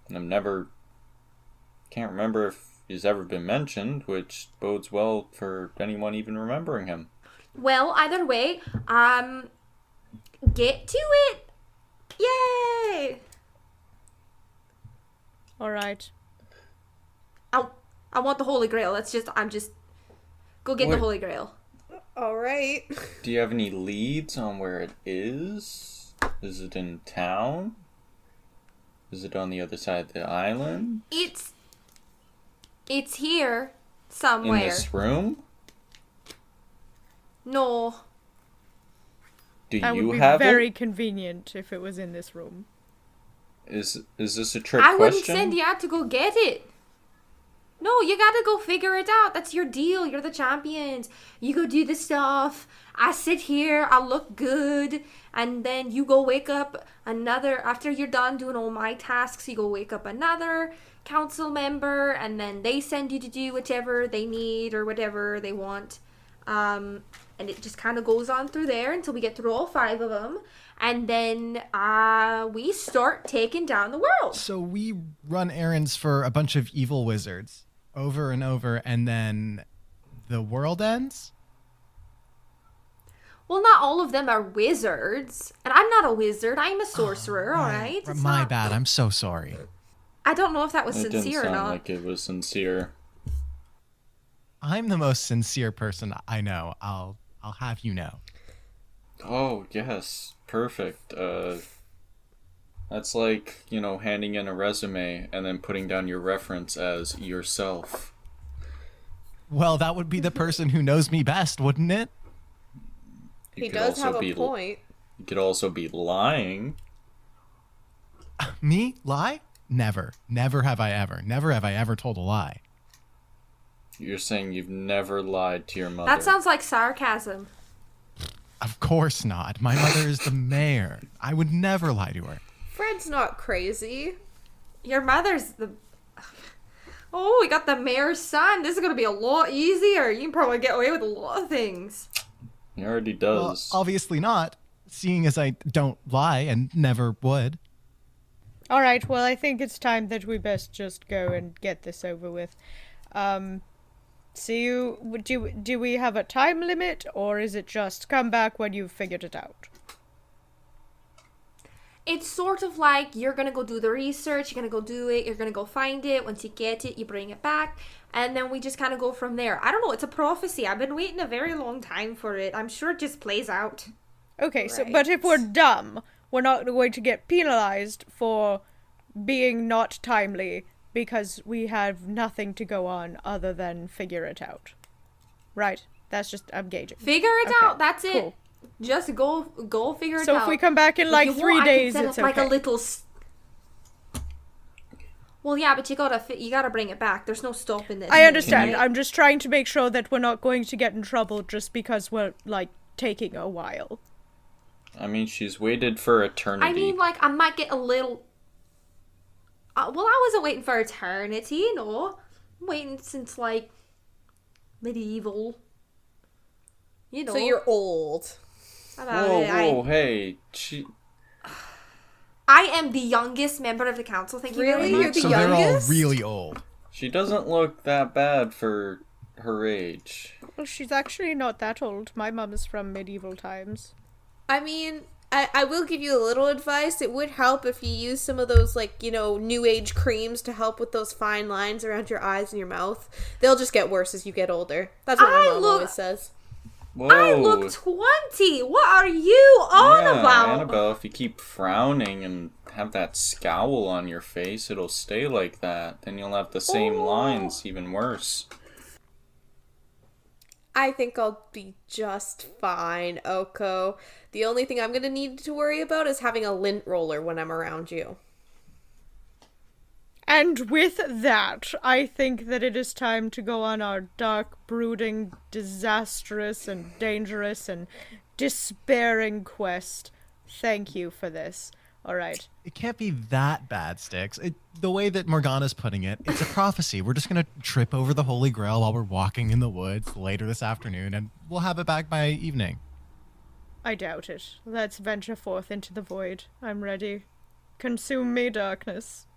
can't remember if he's ever been mentioned, which bodes well for anyone even remembering him. Well, either way, get to it. Yay! All right. I want the Holy Grail. I'm just go get the Holy Grail. All right. Do you have any leads on where it is? Is it in town? Is it on the other side of the island? It's here somewhere. In this room? No. Do That you would be have very it? convenient if it was in this room. Is this a trick I wouldn't question? send you out to go get it. No, you gotta go figure it out. That's your deal. You're the champions. You go do the stuff. I sit here. I look good. And then you go wake up after you're done doing all my tasks, you go wake up another council member. And then they send you to do whichever they need or whatever they want. And it just kind of goes on through there until we get through all 5 of them. And then we start taking down the world. So we run errands for a bunch of evil wizards over and over, and then the world ends? Well, not all of them are wizards. And I'm not a wizard. I'm a sorcerer, all right? It's My not- bad. I'm so sorry. I don't know if that was It didn't sincere or sound not. like it was sincere. I'm the most sincere person I know. I'll have you know. Oh, yes. Perfect. That's like, handing in a resume and then putting down your reference as yourself. Well, that would be the person who knows me best, wouldn't it? You He could does also have a be- point. You could also be lying. Me? Lie? Never. Never have I ever. Never have I ever told a lie. You're saying you've never lied to your mother. That sounds like sarcasm. Of course not. My mother is the mayor. I would never lie to her. Fred's not crazy. Your mother's the... Oh, we got the mayor's son. This is going to be a lot easier. You can probably get away with a lot of things. He already Well, does. obviously not, seeing as I don't lie and never would. All right, well, I think it's time that we best just go and get this over with. See you... Do we have a time limit, or is it just come back when you've figured it out? It's sort of like you're going to go do the research, you're going to go do it, you're going to go find it. Once you get it, you bring it back. And then we just kind of go from there. I don't know, it's a prophecy. I've been waiting a very long time for it. I'm sure it just plays out. Okay, so but if we're dumb, we're not going to get penalized for being not timely because we have nothing to go on other than figure it out. Right? That's just, I'm gauging. Figure it Okay, out, that's it. cool. Just go figure it So out. if we come back in If like you 3 want, days, I can it's set up okay. like a little... Well, yeah, but you gotta bring it back. There's no stopping this. I understand. you- I'm just trying to make sure that we're not going to get in trouble just because we're, like, taking a while. I mean, she's waited for eternity. I mean, like, I might get a little... well, I wasn't waiting for eternity, you know. I'm waiting since, like, medieval. You know. So you're old. About whoa, it. whoa, hey. I am the youngest member of the council, thank you Really? very You're much. the So they're all youngest? really old. She doesn't look that bad for her age. Well, she's actually not that old. My mum is from medieval times. I mean, I will give you a little advice. It would help if you use some of those, like, new age creams to help with those fine lines around your eyes and your mouth. They'll just get worse as you get older. That's what my mom always says. Whoa. I look 20! What are you on yeah, about? Annabelle, if you keep frowning and have that scowl on your face, it'll stay like that. Then you'll have the same Oh. lines, even worse. I think I'll be just fine, Oko. The only thing I'm going to need to worry about is having a lint roller when I'm around you. And with that, I think that it is time to go on our dark, brooding, disastrous, and dangerous, and despairing quest. Thank you for this. All right. It can't be that bad, Styx. The way that Morgana's putting it, it's a prophecy. We're just going to trip over the Holy Grail while we're walking in the woods later this afternoon, and we'll have it back by evening. I doubt it. Let's venture forth into the void. I'm ready. Consume me, darkness.